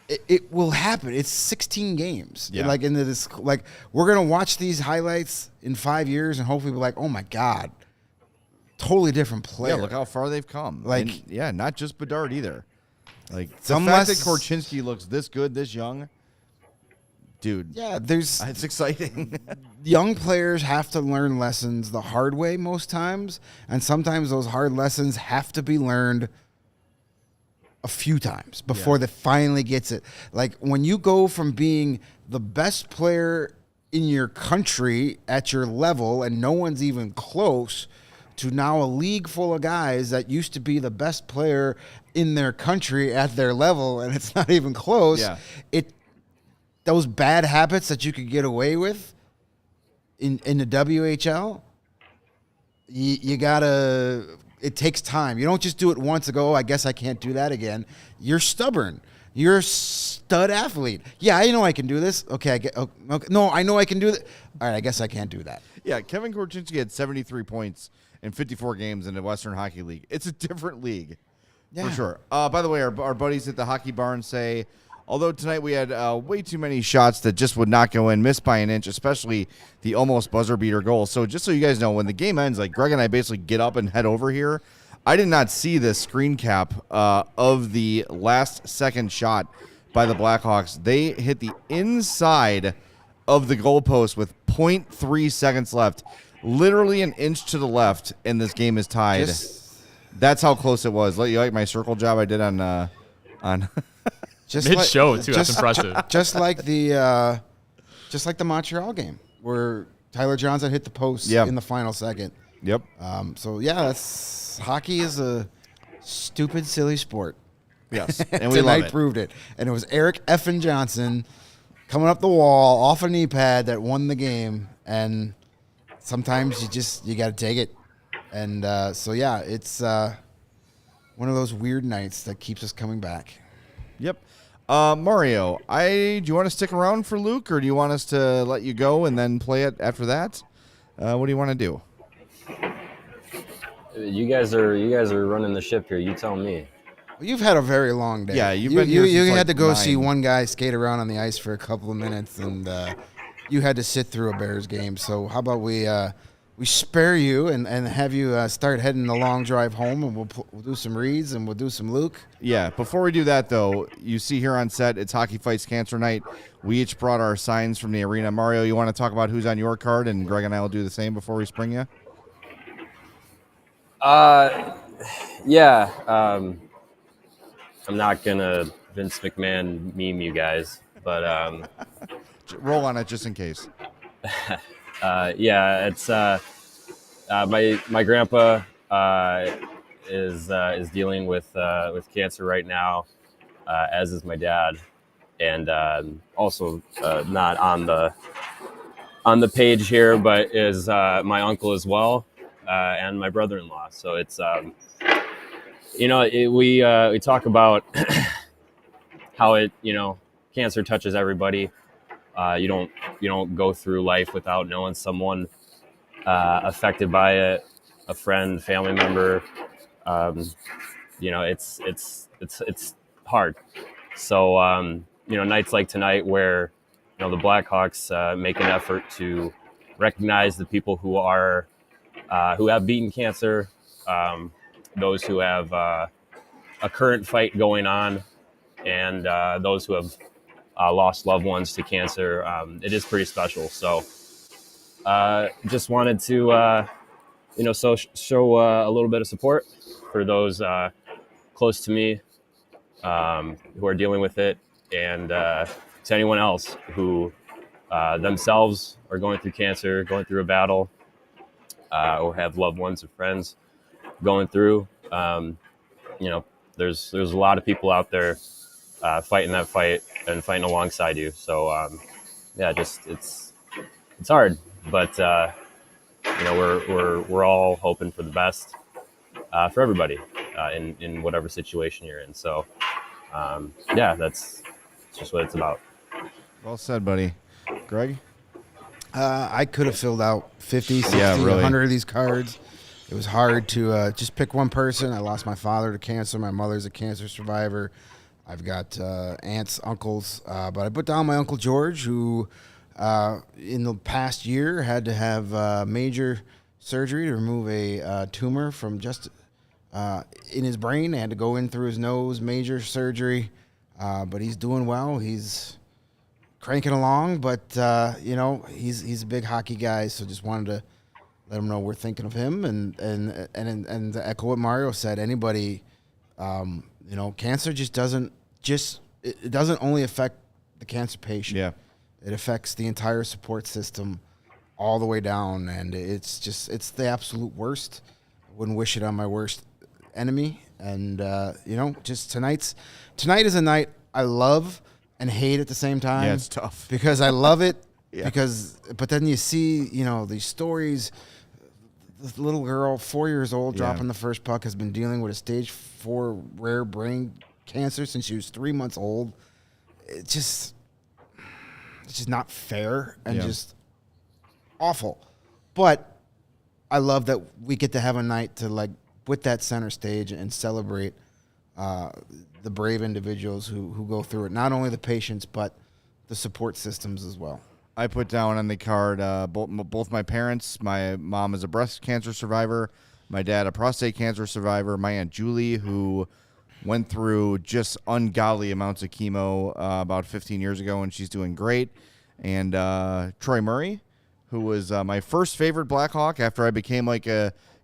it will happen. It's 16 games. Yeah. Like, into this, like, we're going to watch these highlights in 5 years and hopefully be like, oh, my God, totally different player. Yeah, look how far they've come. Like- And, not just Bedard either. Like, the Some fact less- that Korchinski looks this good, this young, dude, Yeah, there's it's exciting. young players have to learn lessons the hard way most times, and sometimes those hard lessons have to be learned a few times before they finally gets it. Like, when you go from being the best player in your country at your level and no one's even close to now a league full of guys that used to be the best player in their country at their level and it's not even close. Yeah. Those bad habits that you could get away with in the WHL, you gotta. It takes time. You don't just do it once and go, oh, I guess I can't do that again. You're stubborn. You're a stud athlete. Yeah, I know I can do this. Okay, okay. No, I know I can do that. All right, I guess I can't do that. Yeah, Kevin Korchinski had 73 points in 54 games in the Western Hockey League. It's a different league, for sure. By the way, our buddies at the Hockey Barn say, although tonight we had way too many shots that just would not go in, missed by an inch, especially the almost buzzer beater goal. So just so you guys know, when the game ends, like Greg and I basically get up and head over here. I did not see the screen cap of the last second shot by the Blackhawks. They hit the inside of the goalpost with 0.3 seconds left, literally an inch to the left, and this game is tied. That's how close it was. You like my circle job I did on Just Mid-show, too. That's impressive. Just like the Montreal game where Tyler Johnson hit the post in the final second. Yep. So yeah, hockey is a stupid, silly sport. Yes, and we love Tonight it. proved it. And it was Eric Effin Johnson coming up the wall off a knee pad that won the game. And sometimes you got to take it. And so yeah, it's one of those weird nights that keeps us coming back. Yep. Mario, do you want to stick around for Luke, or do you want us to let you go and then play it after that? What do you want to do? You guys are running the ship here. You tell me. Well, you've had a very long day. Yeah, you've been here You since, had to like, go 9. see one guy skate around on the ice for a couple of minutes, and you had to sit through a Bears game. So how about we spare you and have you start heading the long drive home, and we'll do some reads and we'll do some Luke. Yeah, before we do that, though, you see here on set, it's Hockey Fights Cancer Night. We each brought our signs from the arena. Mario, you want to talk about who's on your card, and Greg and I will do the same before we spring you? Yeah. I'm not gonna Vince McMahon meme you guys, but Roll on it just in case. yeah, it's my grandpa is dealing with cancer right now, as is my dad, and also not on the page here, but is my uncle as well, and my brother-in-law. So it's we talk about how cancer touches everybody. You don't go through life without knowing someone affected by it, a friend, family member. Um, it's hard. So nights like tonight where the Blackhawks make an effort to recognize the people who have beaten cancer, those who have a current fight going on, and those who have lost loved ones to cancer. It is pretty special. So just wanted to show a little bit of support for those close to me who are dealing with it, and to anyone else who themselves are going through cancer, going through a battle, or have loved ones or friends going through. There's a lot of people out there fighting that fight and fighting alongside you. So just it's hard, but we're all hoping for the best for everybody in whatever situation you're in. So that's just what it's about. Well said, buddy. Greg? I could have filled out 50, 60, Yeah, really. 100 of these cards. It was hard to just pick one person. I lost my father to cancer. My mother's a cancer survivor. I've got aunts, uncles. But I put down my Uncle George, who in the past year had to have major surgery to remove a tumor from just in his brain. They had to go in through his nose, major surgery. But he's doing well. He's cranking along, but he's a big hockey guy, so just wanted to let him know we're thinking of him, and to echo what Mario said, anybody, cancer it doesn't only affect the cancer patient. Yeah. It affects the entire support system all the way down, and it's the absolute worst. I wouldn't wish it on my worst enemy, and tonight is a night I love and hate at the same time. Yeah, it's tough. Because I love it. Yeah. But then you see, these stories. This little girl, 4 years old, dropping the first puck, has been dealing with a stage 4 rare brain cancer since she was 3 months old. It's just not fair and just awful. But I love that we get to have a night to with that center stage and celebrate the brave individuals who go through it. Not only the patients, but the support systems as well. I put down on the card both my parents. My mom is a breast cancer survivor. My dad, a prostate cancer survivor. My Aunt Julie, who went through just ungodly amounts of chemo about 15 years ago, and she's doing great. And Troy Murray, who was my first favorite Blackhawk after I became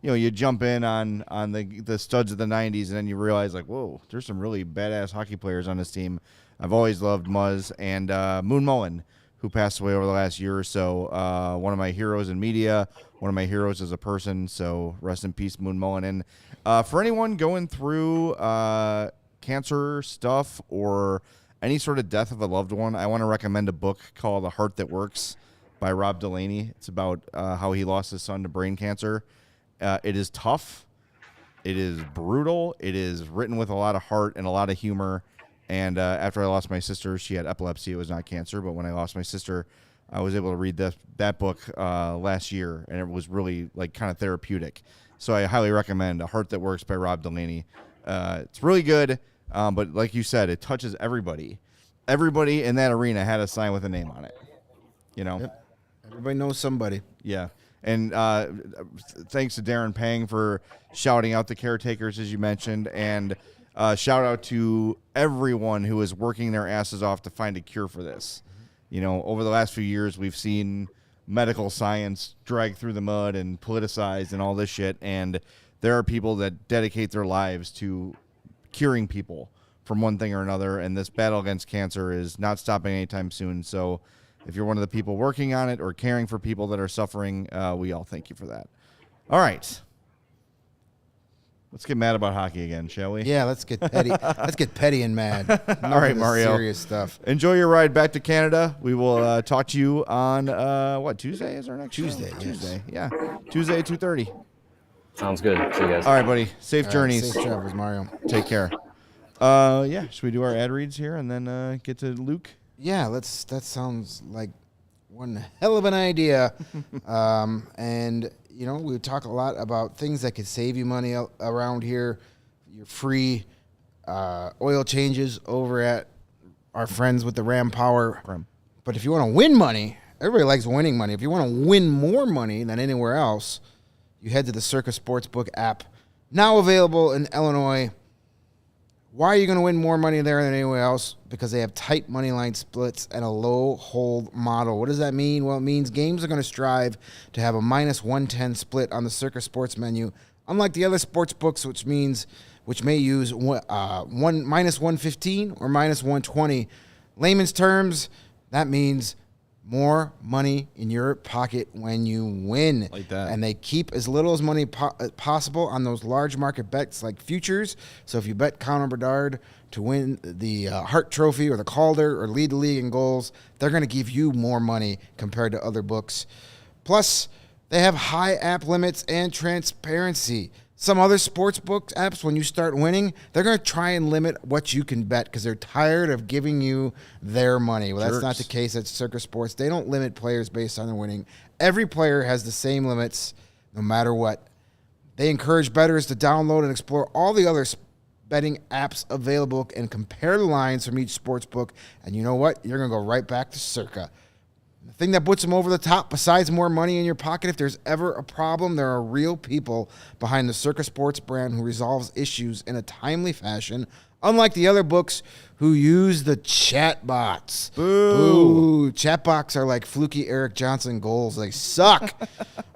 you jump in on the studs of the 90s, and then you realize, whoa, there's some really badass hockey players on this team. I've always loved Muzz. And Moon Mullen, who passed away over the last year or so. One of my heroes in media, one of my heroes as a person. So rest in peace, Moon Mullen. And for anyone going through cancer stuff or any sort of death of a loved one, I want to recommend a book called The Heart That Works by Rob Delaney. It's about how he lost his son to brain cancer. It is tough. It is brutal. It is written with a lot of heart and a lot of humor. And after I lost my sister, she had epilepsy. It was not cancer. But when I lost my sister, I was able to read that book last year, and it was really kind of therapeutic. So I highly recommend A Heart That Works by Rob Delaney. It's really good, but like you said, it touches everybody. Everybody in that arena had a sign with a name on it. Yep. Everybody knows somebody. Yeah. And thanks to Darren Pang for shouting out the caretakers, as you mentioned, and shout out to everyone who is working their asses off to find a cure for this. Over the last few years, we've seen medical science dragged through the mud and politicized and all this shit. And there are people that dedicate their lives to curing people from one thing or another. And this battle against cancer is not stopping anytime soon. So if you're one of the people working on it or caring for people that are suffering, we all thank you for that. All right. Let's get mad about hockey again, shall we? Yeah, let's get petty. Let's get petty and mad. All right, Mario. Serious stuff. Enjoy your ride back to Canada. We will talk to you on, Tuesday is our next Tuesday, show? yes. Tuesday, yeah. Tuesday at 2:30. Sounds good. See you guys. All right, buddy. Safe journeys. Safe travels, Mario. Take care. Should we do our ad reads here and then get to Luke? Yeah, that sounds like one hell of an idea. And, we talk a lot about things that could save you money around here. Your free oil changes over at our friends with the Ram Power. But if you want to win money, everybody likes winning money. If you want to win more money than anywhere else, you head to the CIRCA Sportsbook app, now available in Illinois. Why are you going to win more money there than anywhere else? Because they have tight money line splits and a low hold model. What does that mean? Well, it means games are going to strive to have a minus 110 split on the CIRCA Sports menu, unlike the other sports books, which may use minus 115 or minus 120. Layman's terms, that means more money in your pocket when you win. Like that. And they keep as little as money possible on those large market bets like futures. So if you bet Connor Bedard to win the Hart Trophy or the Calder or lead the league in goals, they're going to give you more money compared to other books. Plus, they have high app limits and transparency. Some other sports book apps, when you start winning, they're going to try and limit what you can bet because they're tired of giving you their money. Well, that's not the case at CIRCA Sports. They don't limit players based on their winning. Every player has the same limits no matter what. They encourage bettors to download and explore all the other betting apps available and compare the lines from each sports book. And you know what? You're going to go right back to CIRCA. The thing that puts them over the top, besides more money in your pocket, if there's ever a problem, there are real people behind the CIRCA Sports brand who resolves issues in a timely fashion, unlike the other books who use the chat bots. Boo. Chat bots are like fluky Eric Johnson goals. They suck.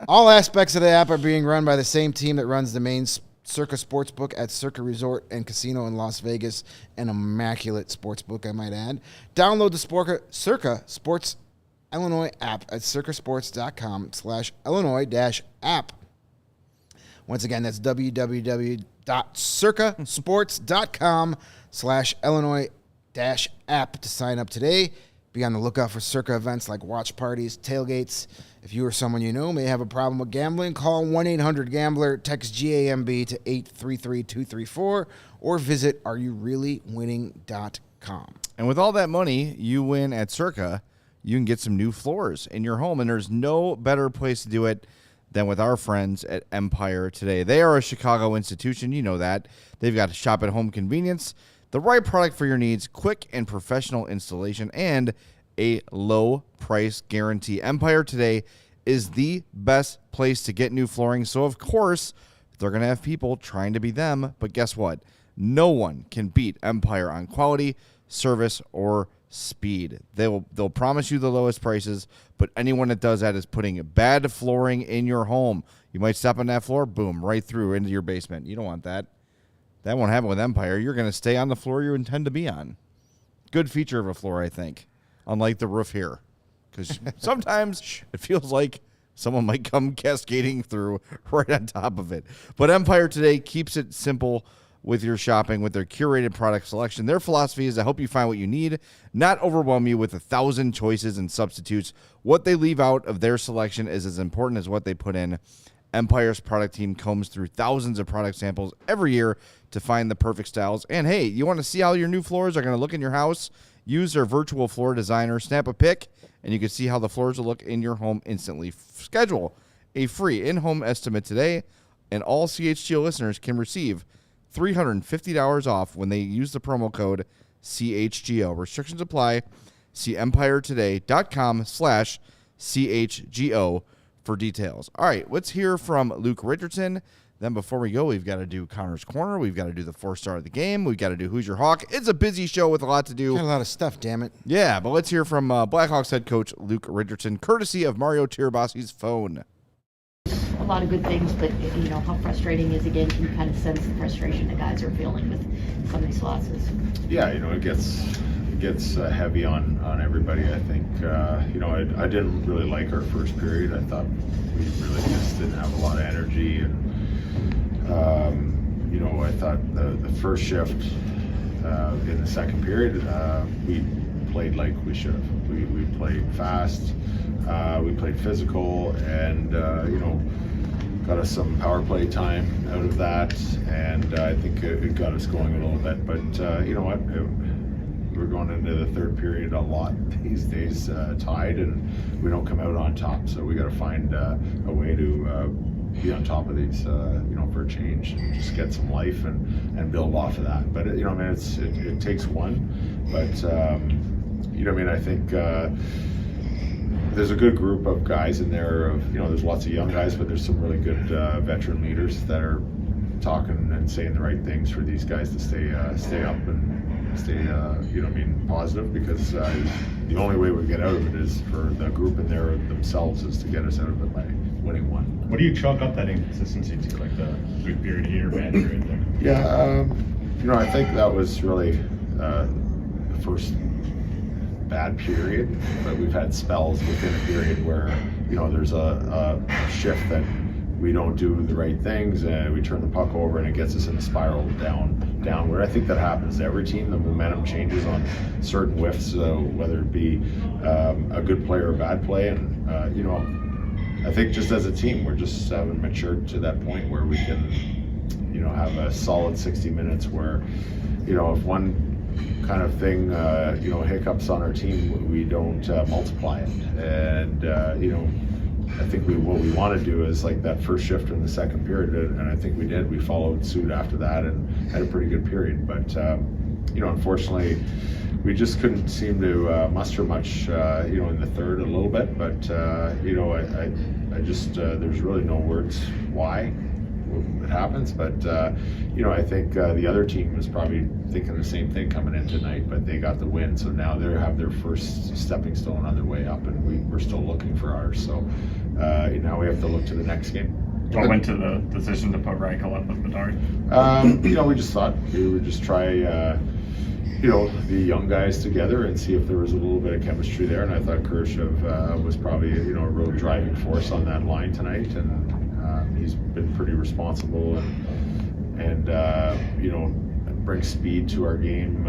All aspects of the app are being run by the same team that runs the main CIRCA Sportsbook at CIRCA Resort and Casino in Las Vegas, an immaculate sportsbook, I might add. Download the CIRCA Sports Illinois app at circasports.com/Illinois-app. Once again, that's www.circasports.com/Illinois-app to sign up today. Be on the lookout for CIRCA events like watch parties, tailgates. If you or someone you know may have a problem with gambling, call 1-800-GAMBLER, text GAMB to 833-234, or visit areyourreallywinning.com. And with all that money you win at CIRCA, you can get some new floors in your home, and there's no better place to do it than with our friends at Empire Today. They are a Chicago institution, you know that. They've got shop-at-home convenience, the right product for your needs, quick and professional installation, and a low price guarantee. Empire Today is the best place to get new flooring, so of course, they're going to have people trying to be them, but guess what? No one can beat Empire on quality, service, or speed. They'll promise you the lowest prices, but anyone that does that is putting bad flooring in your home. You might step on that floor, boom, right through into your basement. You don't want that. That won't happen with Empire. You're going to stay on the floor you intend to be on. Good feature of a floor, I think, unlike the roof here, because sometimes it feels like someone might come cascading through right on top of it. But Empire Today keeps it simple with your shopping with their curated product selection. Their philosophy is to help you find what you need, not overwhelm you with 1,000 choices and substitutes. What they leave out of their selection is as important as what they put in. Empire's product team combs through thousands of product samples every year to find the perfect styles. And hey, you want to see how your new floors are going to look in your house? Use their virtual floor designer, snap a pic, and you can see how the floors will look in your home instantly. Schedule a free in-home estimate today, and all CHGO listeners can receive $350 off when they use the promo code CHGO. Restrictions apply. See empiretoday.com/CHGO for details. All right, let's hear from Luke Richardson, Then before we go, we've got to do Connor's Corner. We've got to do the 4-star of the game. We've got to do Who's Your Hawk. It's a busy show with a lot to do. Got a lot of stuff, damn it. Yeah, but let's hear from Blackhawks head coach Luke Richardson, courtesy of Mario Tirabassi's phone. A lot of good things, but how frustrating is again? Can you kind of sense the frustration the guys are feeling with some of these losses? Yeah, it gets heavy on everybody. I think I didn't really like our first period. I thought we really just didn't have a lot of energy, and I thought the first shift in the second period we played like we should have. We played fast, we played physical, and got us some power play time out of that, and I think it got us going a little bit. But you know what? We're going into the third period a lot these days, tied, and we don't come out on top. So we got to find a way to be on top of these, for a change, and just get some life and build off of that. But it takes one. But I think there's a good group of guys in there. There's lots of young guys, but there's some really good veteran leaders that are talking and saying the right things for these guys to stay up and stay positive, because the only way we get out of it is for the group in there themselves is to get us out of it by winning one. What do you chalk up that inconsistency to, like the good period here, bad period there? Yeah, I think that was really the first bad period, but we've had spells within a period where there's a shift that we don't do the right things and we turn the puck over and it gets us in a spiral downward. I think that happens to every team. The momentum changes on certain whiffs, whether it be a good play or a bad play, and I think just as a team we're just haven't matured to that point where we can have a solid 60 minutes where if one kind of thing hiccups on our team, we don't multiply it. And I think what we want to do is like that first shift in the second period, and I think we did. We followed suit after that and had a pretty good period. But unfortunately, we just couldn't seem to muster much in the third a little bit. But I just there's really no words why it happens, but I think the other team was probably thinking the same thing coming in tonight, but they got the win, so now they have their first stepping stone on their way up, and we're still looking for ours. So now we have to look to the next game. What went to the decision to put Reichel up with Bedard? We just thought we would just try the young guys together and see if there was a little bit of chemistry there, and I thought Kurashev was probably a real driving force on that line tonight, and he's been pretty responsible and brings speed to our game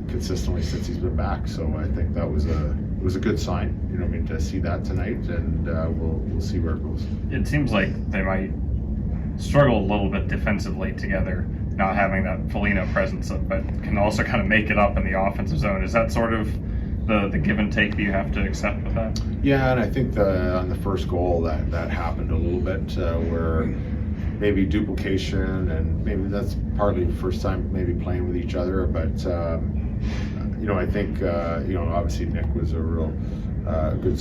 consistently since he's been back. So I think that was a good sign to see that tonight, and we'll see where it goes. It seems like they might struggle a little bit defensively together, not having that Foligno presence, but can also kind of make it up in the offensive zone. Is that sort of the give and take that you have to accept with that? Yeah, and I think on the first goal that happened a little bit where maybe duplication, and maybe that's partly the first time maybe playing with each other, but I think obviously Nick was a real good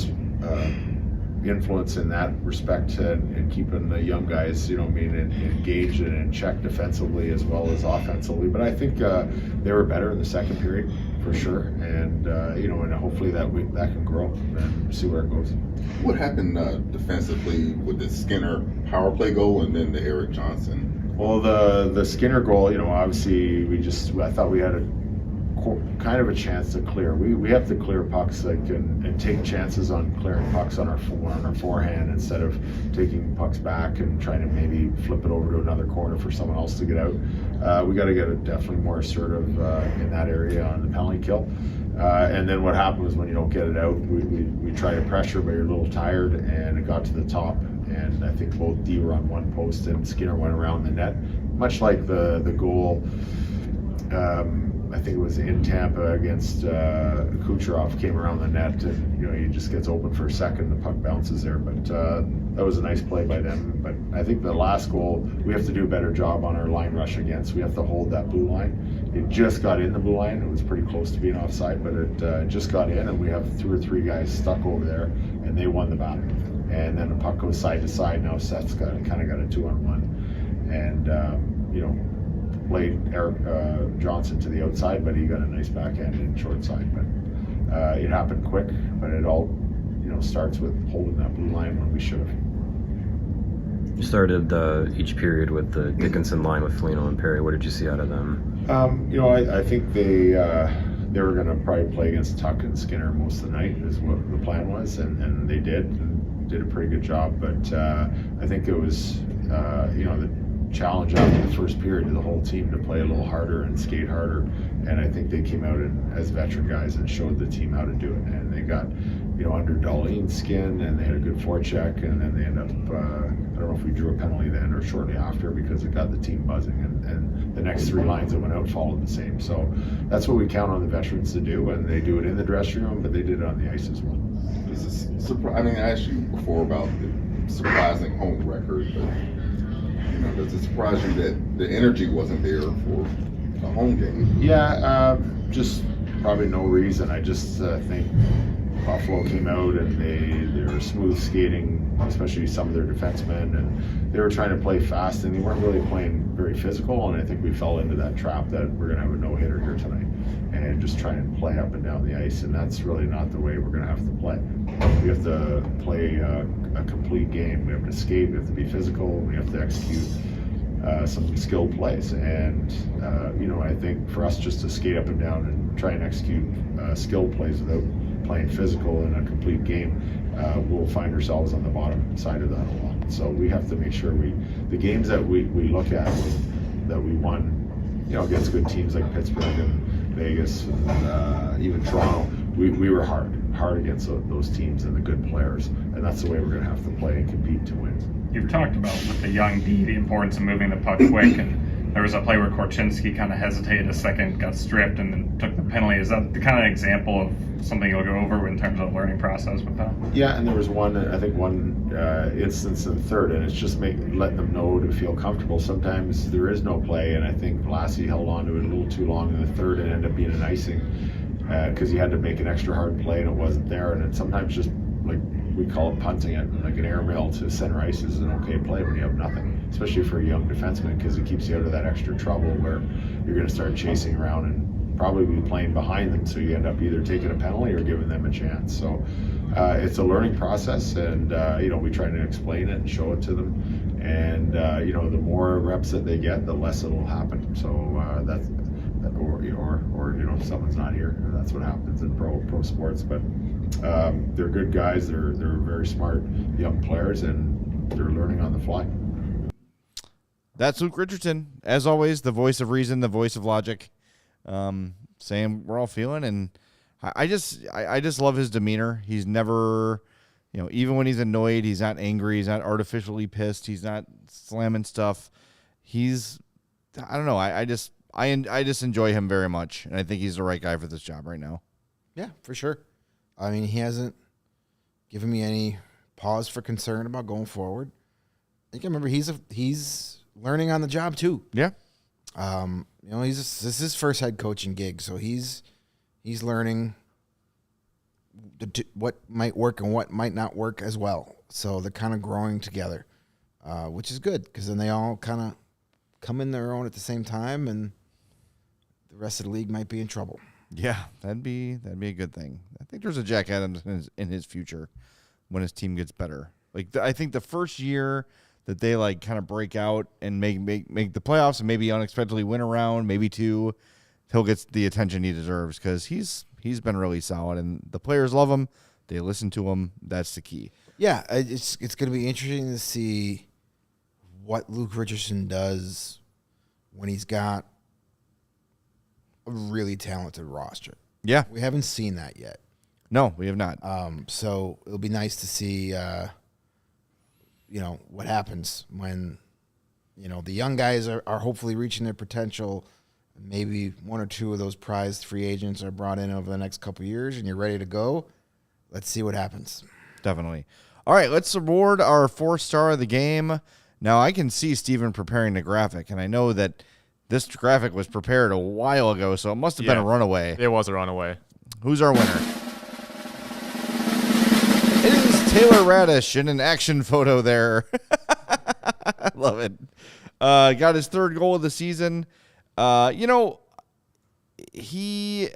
influence in that respect, and keeping the young guys engaged and in check defensively as well as offensively. But I think they were better in the second period for sure, and and hopefully that can grow and see where it goes. What happened defensively with the Skinner power play goal and then the Eric Johnson? Well, the Skinner goal, obviously I thought we had a kind of a chance to clear. We have to clear pucks and take chances on clearing pucks on our forehand instead of taking pucks back and trying to maybe flip it over to another corner for someone else to get out. We got to get definitely more assertive in that area on the penalty kill. And then what happened was when you don't get it out, we try to pressure, but you're a little tired, and it got to the top. And I think both D were on one post and Skinner went around the net, much like the goal. I think it was in Tampa against Kucherov, came around the net, and he just gets open for a second, the puck bounces there. But that was a nice play by them. But I think the last goal, we have to do a better job on our line rush against. We have to hold that blue line. It just got in the blue line. It was pretty close to being offside, but it just got in, and we have 2 or 3 guys stuck over there, and they won the battle. And then the puck goes side to side. Now Seth's kind of got a 2-on-1. and played Eric Johnson to the outside, but he got a nice backhand and short side. But it happened quick, but it all starts with holding that blue line when we should have. You started each period with the Dickinson line with Foligno and Perry. What did you see out of them? I think they were going to probably play against Tuck and Skinner most of the night is what the plan was, and they did a pretty good job. But I think it was the challenge after the first period to the whole team to play a little harder and skate harder, and I think they came out as veteran guys and showed the team how to do it, and they got under Darlene's skin, and they had a good forecheck, and then they ended up I don't know if we drew a penalty then or shortly after, because it got the team buzzing, and the next three lines that went out followed the same. So that's what we count on the veterans to do, and they do it in the dressing room, but they did it on the ice as well. I asked you before about the surprising home record, but does it surprise you that the energy wasn't there for the home game? Yeah, just probably no reason. I just think Buffalo came out and they were smooth skating, especially some of their defensemen, and they were trying to play fast, and they weren't really playing very physical, and I think we fell into that trap that we're going to have a no-hitter here tonight and just try and play up and down the ice, and that's really not the way we're going to have to play. We have to play a complete game. We have to skate, we have to be physical, we have to execute some skilled plays, and I think for us just to skate up and down and try and execute skilled plays without playing physical in a complete game, we'll find ourselves on the bottom side of that a lot. So we have to make sure the games that we look at that we won, against good teams like Pittsburgh and Vegas and even Toronto, we were hard against those teams and the good players, and that's the way we're going to have to play and compete to win. You've talked about with the young D the importance of moving the puck quick, and there was a play where Korchinski kind of hesitated a second, got stripped, and then took the penalty. Is that the kind of example of something you'll go over in terms of the learning process with that? Yeah, and there was one instance in the third, and it's just letting them know to feel comfortable. Sometimes there is no play, and I think Lassie held on to it a little too long in the third and ended up being an icing because he had to make an extra hard play and it wasn't there. And it's sometimes just like we call it punting it, like an airmail to center ice is an okay play when you have nothing, especially for a young defenseman, because it keeps you out of that extra trouble where you're going to start chasing around and probably be playing behind them, so you end up either taking a penalty or giving them a chance. So it's a learning process, and we try to explain it and show it to them, and the more reps that they get, the less it'll happen. So if someone's not here, that's what happens in pro sports. But they're good guys. They're very smart young players, and they're learning on the fly. That's Luke Richardson, as always, the voice of reason, the voice of logic, saying we're all feeling. And I just love his demeanor. He's never, even when he's annoyed, he's not angry. He's not artificially pissed. He's not slamming stuff. I don't know. I just enjoy him very much, and I think he's the right guy for this job right now. Yeah, for sure. He hasn't given me any pause for concern about going forward. I remember he's learning on the job too. Yeah. This is his first head coaching gig, so he's learning what might work and what might not work as well. So they're kind of growing together, which is good, because then they all kind of come in their own at the same time, and the rest of the league might be in trouble. Yeah, that'd be a good thing. I think there's a Jack Adams in his future when his team gets better. I think the first year that they kind of break out and make the playoffs and maybe unexpectedly win a round, maybe two, he'll get the attention he deserves, because he's been really solid and the players love him. They listen to him. That's the key. Yeah, it's going to be interesting to see what Luke Richardson does when he's got a really talented roster. Yeah. We haven't seen that yet. No, we have not. So it'll be nice to see, what happens when, the young guys are hopefully reaching their potential. Maybe one or two of those prized free agents are brought in over the next couple of years and you're ready to go. Let's see what happens. Definitely. All right, let's award our 4-star of the game. Now, I can see Steven preparing the graphic, and I know that this graphic was prepared a while ago, so it must have been a runaway. It was a runaway. Who's our winner? It is Taylor Raddysh in an action photo there. I love it. Got his third goal of the season. He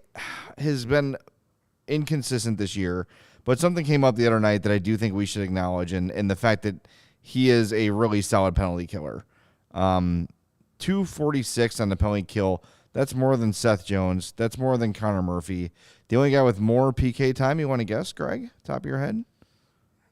has been inconsistent this year, but something came up the other night that I do think we should acknowledge, and the fact that he is a really solid penalty killer. 246 on the penalty kill. That's more than Seth Jones. That's more than Connor Murphy. The only guy with more PK time, you want to guess, Greg? Top of your head?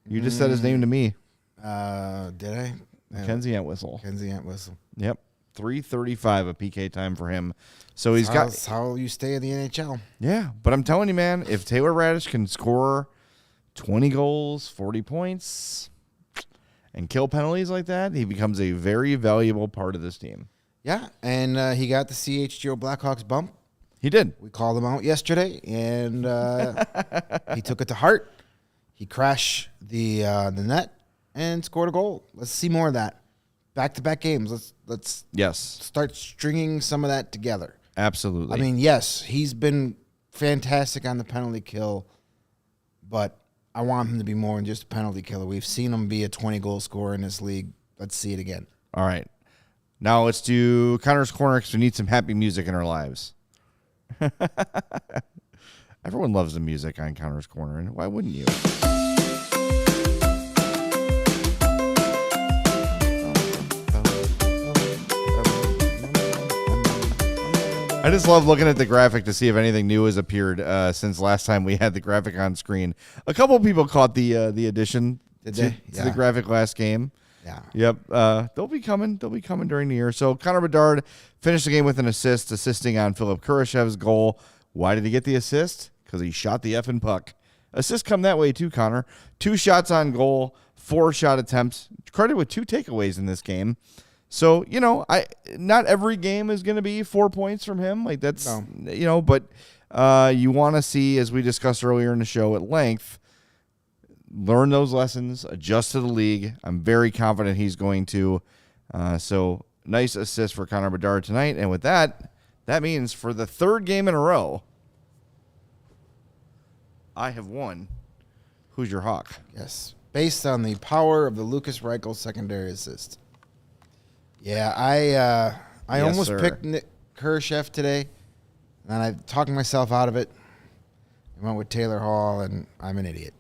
You just said his name to me. Did I? Mackenzie Entwistle. Mackenzie Entwistle. Yep. 335 of PK time for him. So That's how you stay in the NHL. Yeah, but I'm telling you, man, if Taylor Raddysh can score 20 goals, 40 points, and kill penalties like that, he becomes a very valuable part of this team. Yeah, and he got the CHGO Blackhawks bump. He did. We called him out yesterday, and he took it to heart. He crashed the net and scored a goal. Let's see more of that. Back-to-back games. Let's start stringing some of that together. Absolutely. I mean, yes, he's been fantastic on the penalty kill, but I want him to be more than just a penalty killer. We've seen him be a 20-goal scorer in this league. Let's see it again. All right. Now let's do Connor's Corner because we need some happy music in our lives. Everyone loves the music on Connor's Corner, and why wouldn't you? I just love looking at the graphic to see if anything new has appeared since last time we had the graphic on screen. A couple of people caught the addition to the graphic last game. Yeah. Yep. They'll be coming. They'll be coming during the year. So Connor Bedard finished the game with an assist, assisting on Philipp Kurashev's goal. Why did he get the assist? Because he shot the effing puck. Assists come that way too, Connor. 2 shots on goal, 4 shot attempts. Credit with 2 takeaways in this game. So, not every game is going to be 4 points from him. Like that's, but you want to see, as we discussed earlier in the show at length, learn those lessons, adjust to the league. I'm very confident he's going to. So nice assist for Connor Bedard tonight. And with that means for the 3rd game in a row, I have won. Who's your Hawk? Yes. Based on the power of the Lucas Reichel secondary assist. Yeah, I almost picked Nick Kurashev today, and I talked myself out of it. I went with Taylor Hall, and I'm an idiot.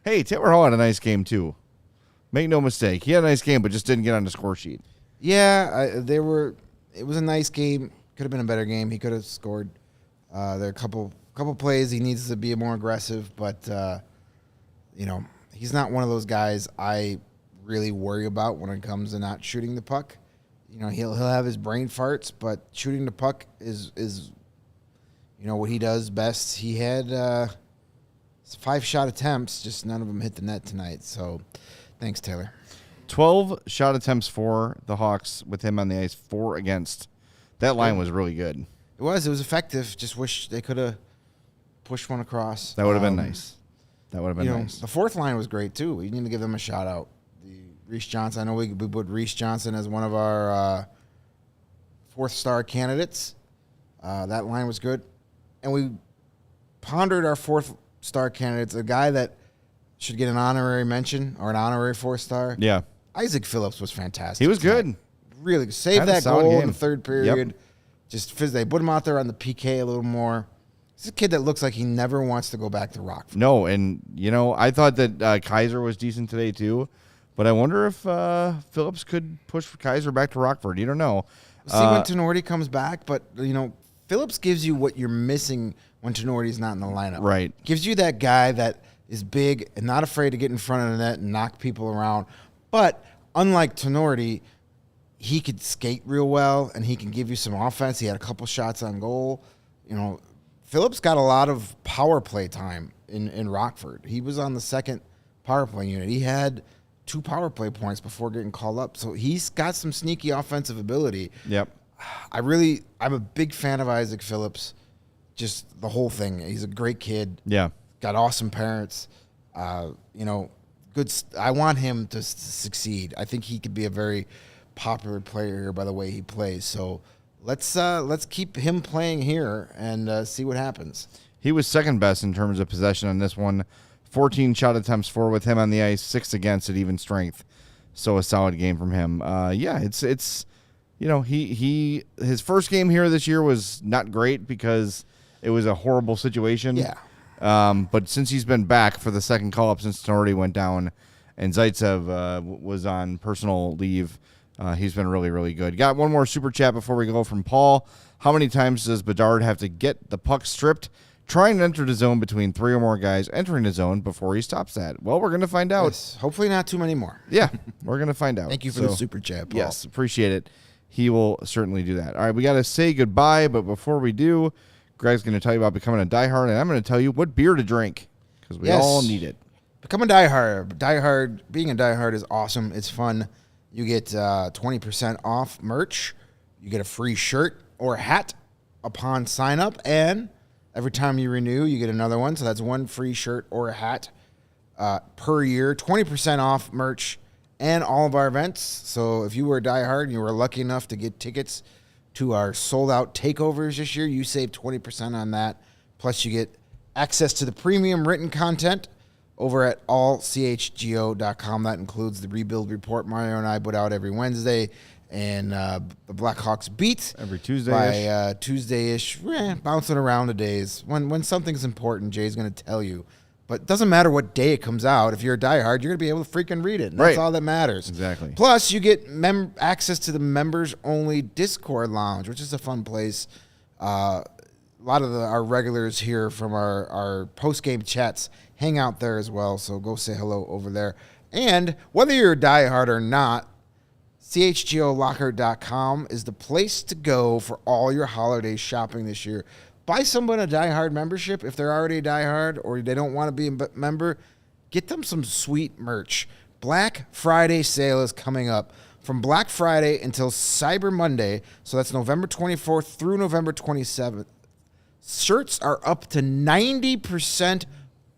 Hey, Taylor Hall had a nice game, too. Make no mistake. He had a nice game, but just didn't get on the score sheet. Yeah, it was a nice game. Could have been a better game. He could have scored. There are a couple plays he needs to be more aggressive, but, he's not one of those guys I really worry about when it comes to not shooting the puck. He'll have his brain farts, but shooting the puck is what he does best. He had 5 shot attempts, just none of them hit the net tonight. So, thanks, Taylor. 12 shot attempts for the Hawks with him on the ice, 4 against. That line was really good. It was effective. Just wish they could have pushed one across. That would have been nice. That would have been nice. The 4th line was great too. We need to give them a shout out. Reese Johnson. I know we put Reese Johnson as one of our 4th star candidates. That line was good. And we pondered our 4th star candidates, a guy that should get an honorary mention or an honorary 4th star. Yeah. Isaac Phillips was fantastic. He was good. Really good. Saved that goal in the 3rd period. Yep. Just they put him out there on the PK a little more. He's a kid that looks like he never wants to go back to Rockford. No, and, I thought that Kaiser was decent today, too. But I wonder if Phillips could push Kaiser back to Rockford. You don't know. See when Tenorti comes back, but, Phillips gives you what you're missing when Tenorti's not in the lineup. Right. Gives you that guy that is big and not afraid to get in front of the net and knock people around. But unlike Tenorti, he could skate real well, and he can give you some offense. He had a couple shots on goal. Phillips got a lot of power play time in Rockford. He was on the 2nd power play unit. He had 2 power play points before getting called up. So he's got some sneaky offensive ability. Yep. I'm a big fan of Isaac Phillips. Just the whole thing. He's a great kid. Yeah. Got awesome parents. Good. I want him to succeed. I think he could be a very popular player here by the way he plays. So let's keep him playing here and see what happens. He was 2nd best in terms of possession on this one. 14 shot attempts for with him on the ice, 6 against at even strength. So a solid game from him. It's his first game here this year was not great because it was a horrible situation. Yeah. But since he's been back for the second call-up since Tenori went down and Zaitsev was on personal leave, he's been really, really good. Got one more super chat before we go from Paul. How many times does Bedard have to get the puck stripped, trying to enter the zone between 3 or more guys entering the zone before he stops that? Well, we're going to find out. Yes, hopefully not too many more. Yeah, we're going to find out. Thank you for the super chat, Paul. Yes, appreciate it. He will certainly do that. All right, we got to say goodbye, but before we do, Greg's going to tell you about becoming a diehard, and I'm going to tell you what beer to drink because we all need it. Become a diehard. Being a diehard is awesome. It's fun. You get 20% off merch. You get a free shirt or hat upon sign up, and every time you renew, you get another one. So that's one free shirt or a hat per year. 20% off merch and all of our events. So if you were a diehard and you were lucky enough to get tickets to our sold-out takeovers this year, you save 20% on that. Plus, you get access to the premium written content over at allchgo.com. That includes the rebuild report Mario and I put out every Wednesday, and the Blackhawks beat every Tuesday by Tuesday-ish, bouncing around the days. When something's important, Jay's going to tell you. But it doesn't matter what day it comes out. If you're a diehard, you're going to be able to freaking read it. And that's all that matters. Exactly. Plus, you get access to the members-only Discord lounge, which is a fun place. A lot of our regulars here from our post-game chats hang out there as well, so go say hello over there. And whether you're a diehard or not, CHGOLocker.com is the place to go for all your holiday shopping this year. Buy someone a diehard membership if they're already a diehard or they don't want to be a member. Get them some sweet merch. Black Friday sale is coming up from Black Friday until Cyber Monday. So that's November 24th through November 27th. Shirts are up to 90%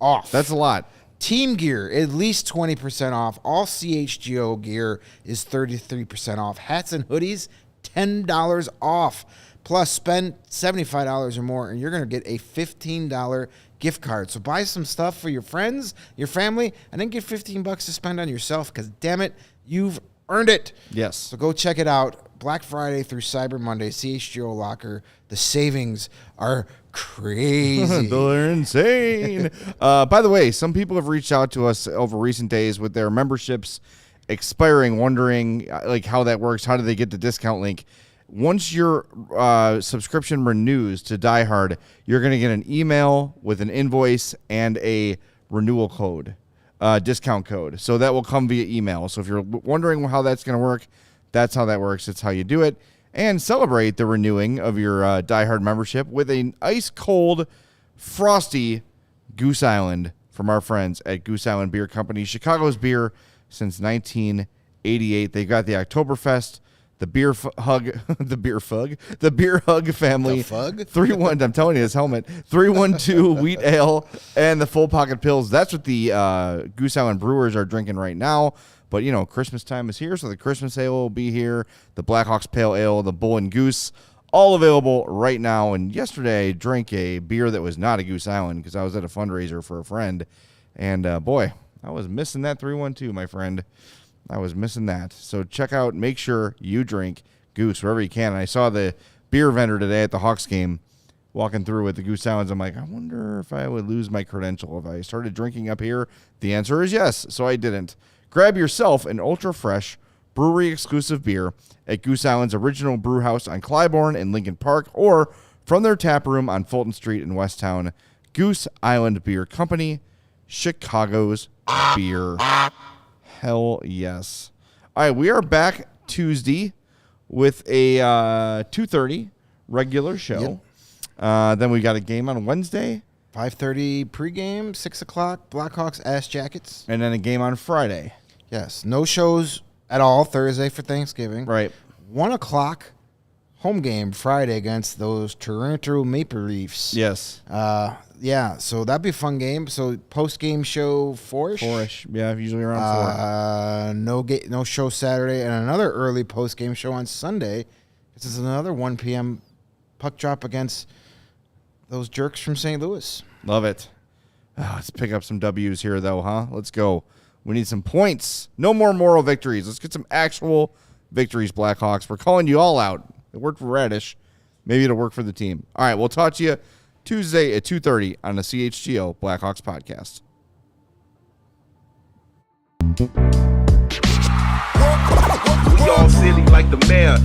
off. That's a lot. Team gear, at least 20% off. All CHGO gear is 33% off. Hats and hoodies, $10 off. Plus, spend $75 or more, and you're going to get a $15 gift card. So buy some stuff for your friends, your family, and then get $15 to spend on yourself because, damn it, you've earned it. Yes. So go check it out. Black Friday through Cyber Monday, CHGO Locker. The savings are crazy. They're insane. By the way, some people have reached out to us over recent days with their memberships expiring, wondering like how that works. How do they get the discount link? Once your subscription renews to Die Hard, you're going to get an email with an invoice and a renewal code, discount code. So that will come via email. So if you're wondering how that's going to work, that's how that works. It's how you do it. And celebrate the renewing of your Die Hard membership with an ice-cold, frosty Goose Island from our friends at Goose Island Beer Company. Chicago's beer since 1988. They've got the Oktoberfest, the beer hug, the beer hug family. The fug? 3-1. I'm telling you, this helmet. 312 wheat ale and the full pocket pills. That's what the Goose Island Brewers are drinking right now. But you know, Christmas time is here, so the Christmas ale will be here. The Blackhawks Pale Ale, the Bull and Goose, all available right now. And yesterday, I drank a beer that was not a Goose Island because I was at a fundraiser for a friend, and boy, I was missing that 312, my friend. I was missing that. So check out, make sure you drink Goose wherever you can. And I saw the beer vendor today at the Hawks game walking through with the Goose Islands. I'm like, I wonder if I would lose my credential if I started drinking up here. The answer is yes, so I didn't. Grab yourself an ultra-fresh, brewery-exclusive beer at Goose Island's original brew house on Clybourne and Lincoln Park, or from their tap room on Fulton Street in Westtown. Goose Island Beer Company, Chicago's beer. Hell yes. All right, we are back Tuesday with a 2:30 regular show. Yep. Then we got a game on Wednesday. 5:30 pregame, 6 o'clock, Blackhawks Ass Jackets. And then a game on Friday. Yes, no shows at all Thursday for Thanksgiving. Right. 1 o'clock home game Friday against those Toronto Maple Leafs. Yes. Yeah, so that'd be a fun game. So post-game show 4-ish? 4-ish. Yeah, usually around 4. No show Saturday, and another early post-game show on Sunday. This is another 1 p.m. puck drop against those jerks from St. Louis. Love it. Let's pick up some W's here, though, huh? Let's go. We need some points. No more moral victories. Let's get some actual victories, Blackhawks. We're calling you all out. It worked for Raddysh. Maybe it'll work for the team. All right, we'll talk to you Tuesday at 2:30 on the CHGO Blackhawks podcast. We all silly like the mayor.